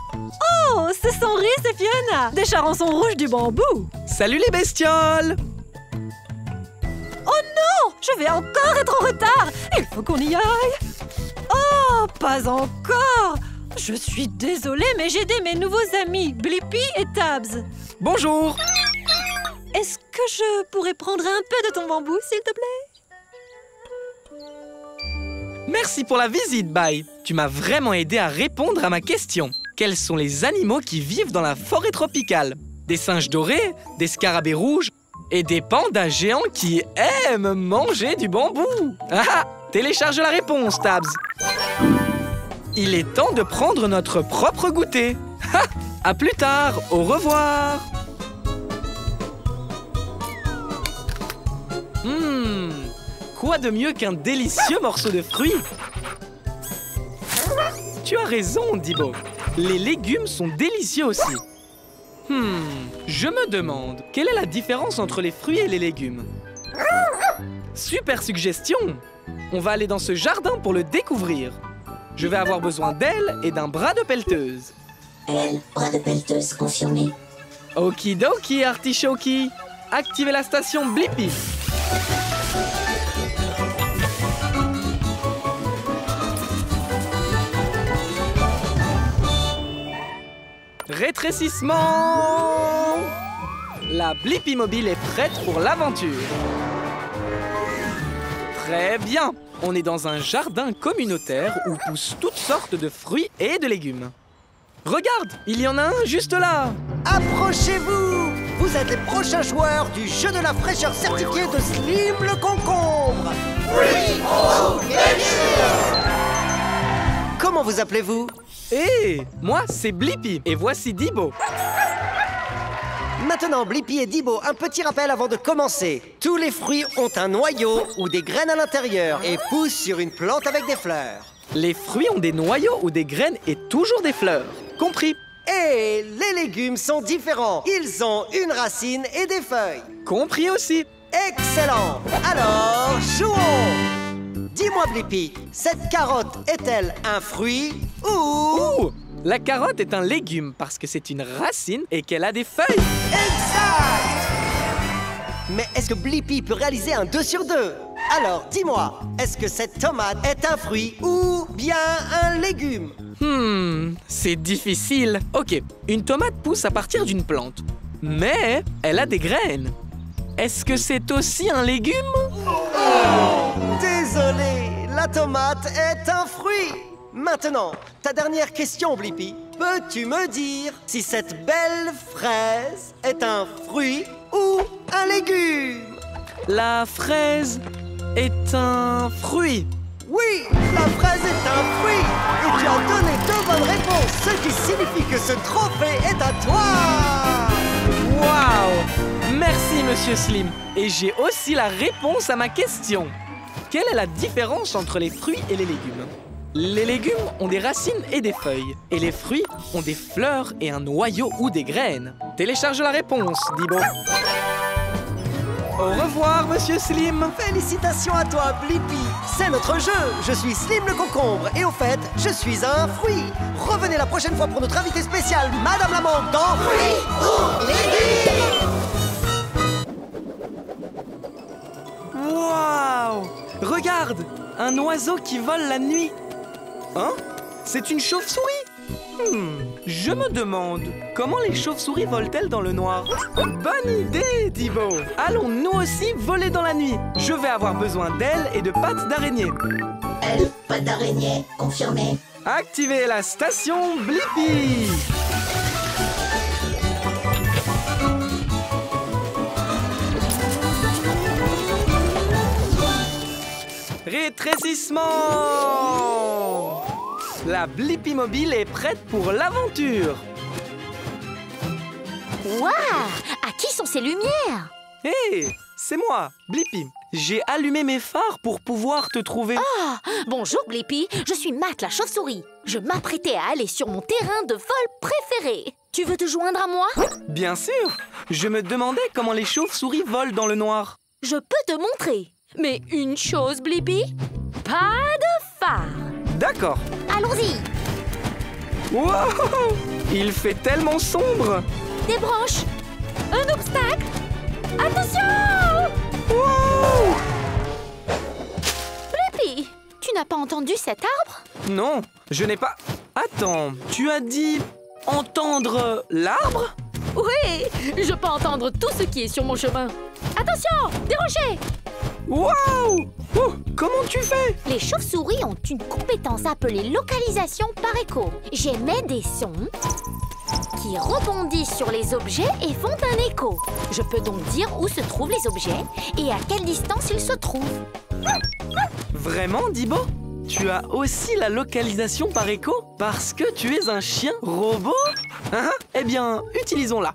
Oh, ce sont Rhys et Fiona, des charançons rouges du bambou. Salut les bestioles! Oh non! Je vais encore être en retard. Il faut qu'on y aille. Oh, pas encore. Je suis désolée, mais j'ai aidé mes nouveaux amis, Blippi et Tabs. Bonjour! est-ce que je pourrais prendre un peu de ton bambou, s'il te plaît? Merci pour la visite, Bai. Tu m'as vraiment aidé à répondre à ma question. Quels sont les animaux qui vivent dans la forêt tropicale? Des singes dorés, des scarabées rouges et des pandas géants qui aiment manger du bambou. Ah, télécharge la réponse, Tabs. Il est temps de prendre notre propre goûter. Ha! À plus tard, au revoir. Quoi de mieux qu'un délicieux morceau de fruit? Tu as raison, Dibo. Les légumes sont délicieux aussi. Je me demande, quelle est la différence entre les fruits et les légumes? Super suggestion! On va aller dans ce jardin pour le découvrir. Je vais avoir besoin d'elle et d'un bras de pelleteuse. Elle, bras de pelleteuse confirmé. Okidoki, Artichoki. Activez la station Blippi. Rétrécissement! La Blippi Mobile est prête pour l'aventure. Très bien. On est dans un jardin communautaire où poussent toutes sortes de fruits et de légumes. Regarde, il y en a un juste là. Approchez-vous! Vous êtes les prochains joueurs du jeu de la fraîcheur certifié de Slim le concombre. Free or nature! Comment vous appelez-vous? Moi, c'est Blippi et voici Dibo. Maintenant, Blippi et Dibo, un petit rappel avant de commencer. Tous les fruits ont un noyau ou des graines à l'intérieur et poussent sur une plante avec des fleurs. Les fruits ont des noyaux ou des graines et toujours des fleurs. Compris. Et les légumes sont différents. Ils ont une racine et des feuilles. Compris aussi. Excellent. Alors, jouons. Dis-moi, Blippi, cette carotte est-elle un fruit ou... La carotte est un légume parce que c'est une racine et qu'elle a des feuilles. Exact! Mais est-ce que Blippi peut réaliser un 2 sur 2? Alors, dis-moi, est-ce que cette tomate est un fruit ou bien un légume? C'est difficile. Ok, une tomate pousse à partir d'une plante, mais elle a des graines. Est-ce que c'est aussi un légume? Désolé, la tomate est un fruit. Maintenant, ta dernière question, Blippi. Peux-tu me dire si cette belle fraise est un fruit ou un légume? La fraise est un fruit. Oui, la fraise est un fruit. Et tu as donné 2 bonnes réponses, ce qui signifie que ce trophée est à toi. Waouh! Merci, Monsieur Slim. Et j'ai aussi la réponse à ma question. Quelle est la différence entre les fruits et les légumes? Les légumes ont des racines et des feuilles. Et les fruits ont des fleurs et un noyau ou des graines. Télécharge la réponse, Dibo. Au revoir, Monsieur Slim. Félicitations à toi, Blippi. C'est notre jeu. Je suis Slim le concombre. Et au fait, je suis un fruit. Revenez la prochaine fois pour notre invité spécial, Madame la Mangue, dans Fruits ou légumes. Waouh! Regarde! Un oiseau qui vole la nuit. Hein? C'est une chauve-souris? Je me demande, comment les chauves-souris volent-elles dans le noir? Bonne idée, Dibo! Allons nous aussi voler dans la nuit. Je vais avoir besoin d'ailes et de pattes d'araignée. Elle, pattes d'araignée, confirmé. Activez la station Blippi! Rétrécissement! La Blippi Mobile est prête pour l'aventure! Waouh! À qui sont ces lumières? C'est moi, Blippi. J'ai allumé mes phares pour pouvoir te trouver. Bonjour Blippi, je suis Matt la chauve-souris. Je m'apprêtais à aller sur mon terrain de vol préféré. Tu veux te joindre à moi? Bien sûr! Je me demandais comment les chauves-souris volent dans le noir. Je peux te montrer. Mais une chose, Blippi, pas de phare. D'accord. Allons-y. Wow! Il fait tellement sombre. Des branches. Un obstacle. Attention! Wow! Blippi, tu n'as pas entendu cet arbre? Non, je n'ai pas... Attends, tu as dit entendre l'arbre? Oui, je peux entendre tout ce qui est sur mon chemin. Attention, des rochers! Waouh! Oh, comment tu fais? Les chauves-souris ont une compétence appelée localisation par écho. J'émets des sons qui rebondissent sur les objets et font un écho. Je peux donc dire où se trouvent les objets et à quelle distance ils se trouvent. Vraiment, Dibo? Tu as aussi la localisation par écho? Parce que tu es un chien robot? Eh bien, utilisons-la.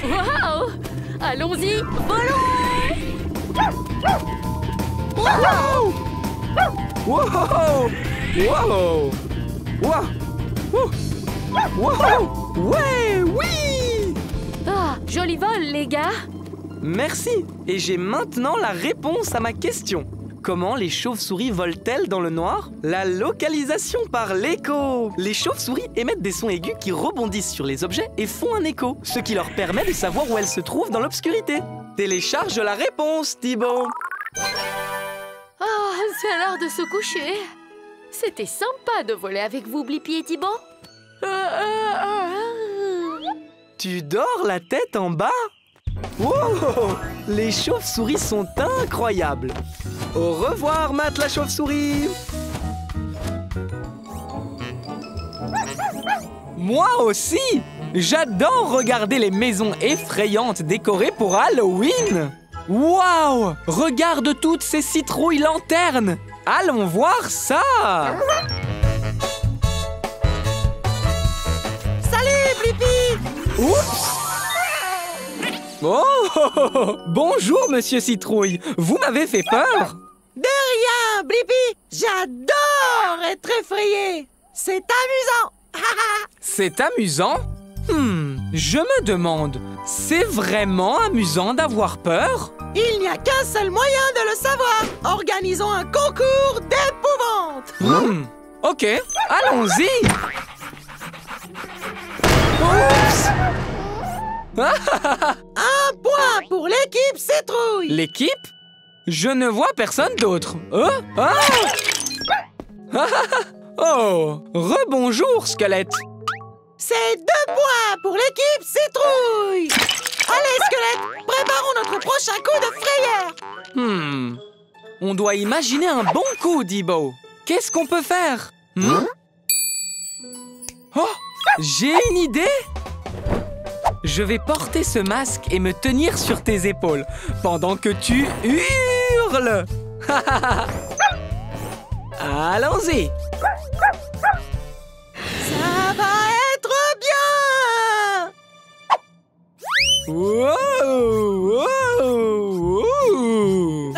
Waouh! Allons-y, volons! Wow! Wow! Wow! Wow! Wow! Ouais, oui! Ah, joli vol, les gars! Merci! Et j'ai maintenant la réponse à ma question. Comment les chauves-souris volent-elles dans le noir? La localisation par l'écho! Les chauves-souris émettent des sons aigus qui rebondissent sur les objets et font un écho, ce qui leur permet de savoir où elles se trouvent dans l'obscurité. Télécharge la réponse, Thibaut! Ah, c'est l'heure de se coucher. C'était sympa de voler avec vous, Blippi et Thibaut. Tu dors la tête en bas? Wow! Les chauves-souris sont incroyables! Au revoir, Matt la chauve-souris! Moi aussi! J'adore regarder les maisons effrayantes décorées pour Halloween! Waouh! Regarde toutes ces citrouilles lanternes! Allons voir ça! Salut, Blippi! Oups! Oh! Bonjour, Monsieur Citrouille! Vous m'avez fait peur! De rien, Blippi! J'adore être effrayé! C'est amusant! C'est amusant? Je me demande, c'est vraiment amusant d'avoir peur? Il n'y a qu'un seul moyen de le savoir! Organisons un concours d'épouvante! Ok, allons-y! Oups! Un point pour l'équipe Citrouille! L'équipe? Je ne vois personne d'autre. Oh! Rebonjour, squelette! C'est 2 points pour l'équipe Citrouille! Allez, squelette, préparons notre prochain coup de frayeur! On doit imaginer un bon coup, Dibo. Qu'est-ce qu'on peut faire? Oh! J'ai une idée! Je vais porter ce masque et me tenir sur tes épaules pendant que tu hurles. Allons-y. Ça va être bien. Wow, wow, wow.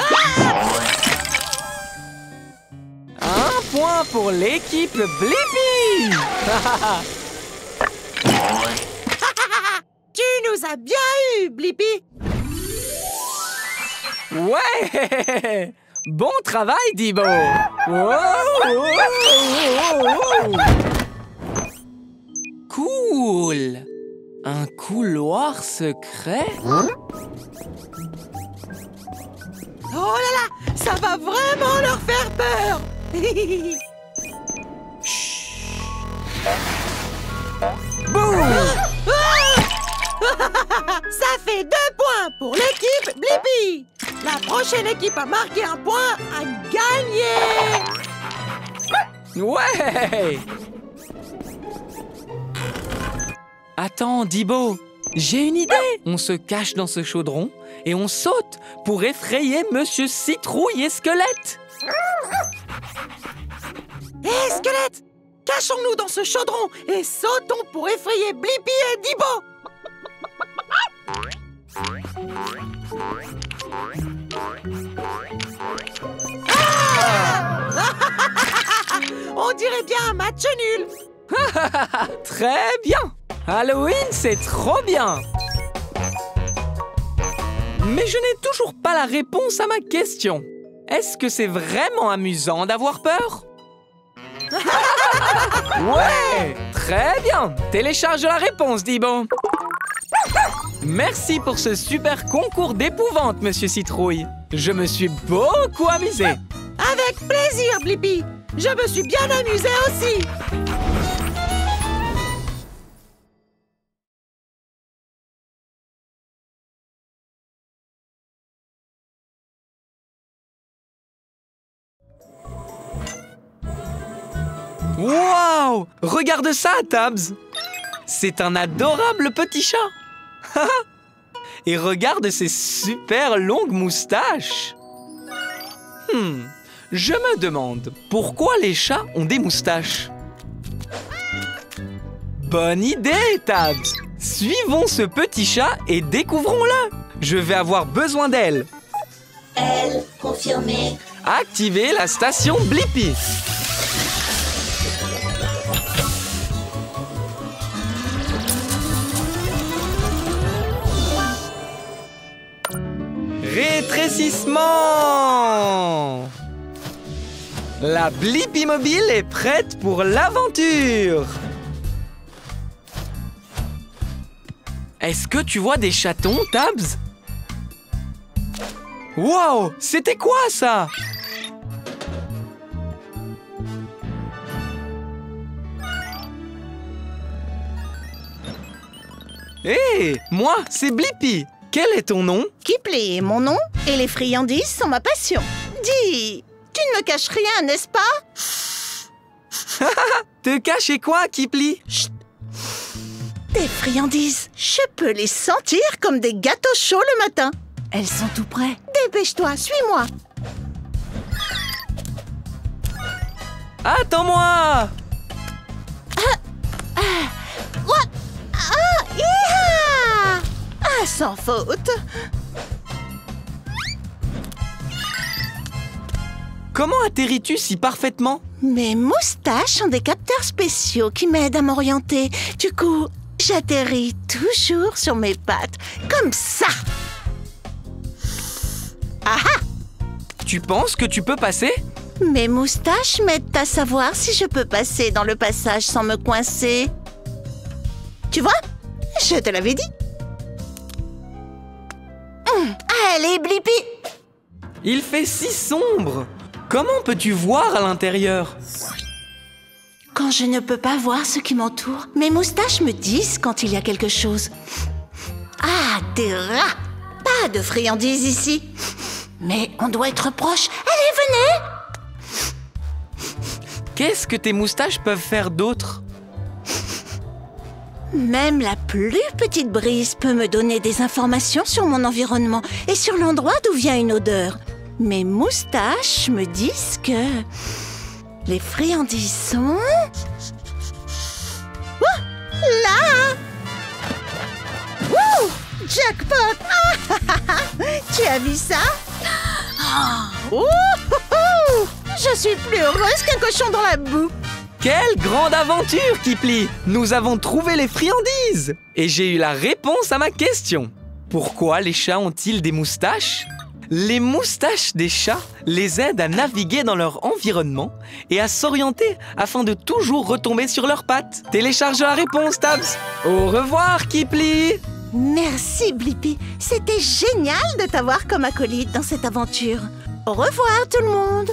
Un point pour l'équipe Blippi. Tu nous as bien eu, Blippi! Ouais! Bon travail, Dibo! Cool! Un couloir secret? Oh là là! Ça va vraiment leur faire peur! Boum! Ça fait 2 points pour l'équipe Blippi! La prochaine équipe à marquer un point a gagné! Ouais! Attends, Dibo, j'ai une idée! On se cache dans ce chaudron et on saute pour effrayer Monsieur Citrouille et Squelette! Hé, Squelette! Cachons-nous dans ce chaudron et sautons pour effrayer Blippi et Dibo! On dirait bien un match nul! Très bien! Halloween, c'est trop bien! Mais je n'ai toujours pas la réponse à ma question. Est-ce que c'est vraiment amusant d'avoir peur? Ouais! Très bien! Télécharge la réponse, Dibo! Merci pour ce super concours d'épouvante, Monsieur Citrouille. Je me suis beaucoup amusé. Avec plaisir, Blippi. Je me suis bien amusé aussi. Wow! Regarde ça, Tabs! C'est un adorable petit chat! Et regarde ses super longues moustaches! Je me demande, pourquoi les chats ont des moustaches? Bonne idée, Tabs! Suivons ce petit chat et découvrons-le! Je vais avoir besoin d'elle! Elle, confirmé. Activez la station Blippi! Rétrécissement! La Blippi mobile est prête pour l'aventure! Est-ce que tu vois des chatons, Tabs? Wow! C'était quoi, ça? Hé! Moi, c'est Blippi! Quel est ton nom? Kipli est mon nom et les friandises sont ma passion. Dis, tu ne me caches rien, n'est-ce pas? Te cacher quoi, Kipli? Chut! Des friandises, je peux les sentir comme des gâteaux chauds le matin. Elles sont tout près. Dépêche-toi, suis-moi. Attends-moi! Sans faute. Comment atterris-tu si parfaitement? Mes moustaches ont des capteurs spéciaux qui m'aident à m'orienter. Du coup, j'atterris toujours sur mes pattes, comme ça. Ah! Tu penses que tu peux passer? Mes moustaches m'aident à savoir si je peux passer dans le passage sans me coincer. Tu vois? Je te l'avais dit. Allez, Blippi! Il fait si sombre! Comment peux-tu voir à l'intérieur? Quand je ne peux pas voir ce qui m'entoure, mes moustaches me disent quand il y a quelque chose. Ah, des rats! Pas de friandises ici. Mais on doit être proche. Allez, venez! Qu'est-ce que tes moustaches peuvent faire d'autre? Même la plus petite brise peut me donner des informations sur mon environnement et sur l'endroit d'où vient une odeur. Mes moustaches me disent que les friandises sont... Oh, là! Wouh! Jackpot! Tu as vu ça? Je suis plus heureuse qu'un cochon dans la boue. Quelle grande aventure, Kipli! Nous avons trouvé les friandises! Et j'ai eu la réponse à ma question. Pourquoi les chats ont-ils des moustaches? Les moustaches des chats les aident à naviguer dans leur environnement et à s'orienter afin de toujours retomber sur leurs pattes. Télécharge la réponse, Tabs! Au revoir, Kipli! Merci, Blippi. C'était génial de t'avoir comme acolyte dans cette aventure. Au revoir, tout le monde!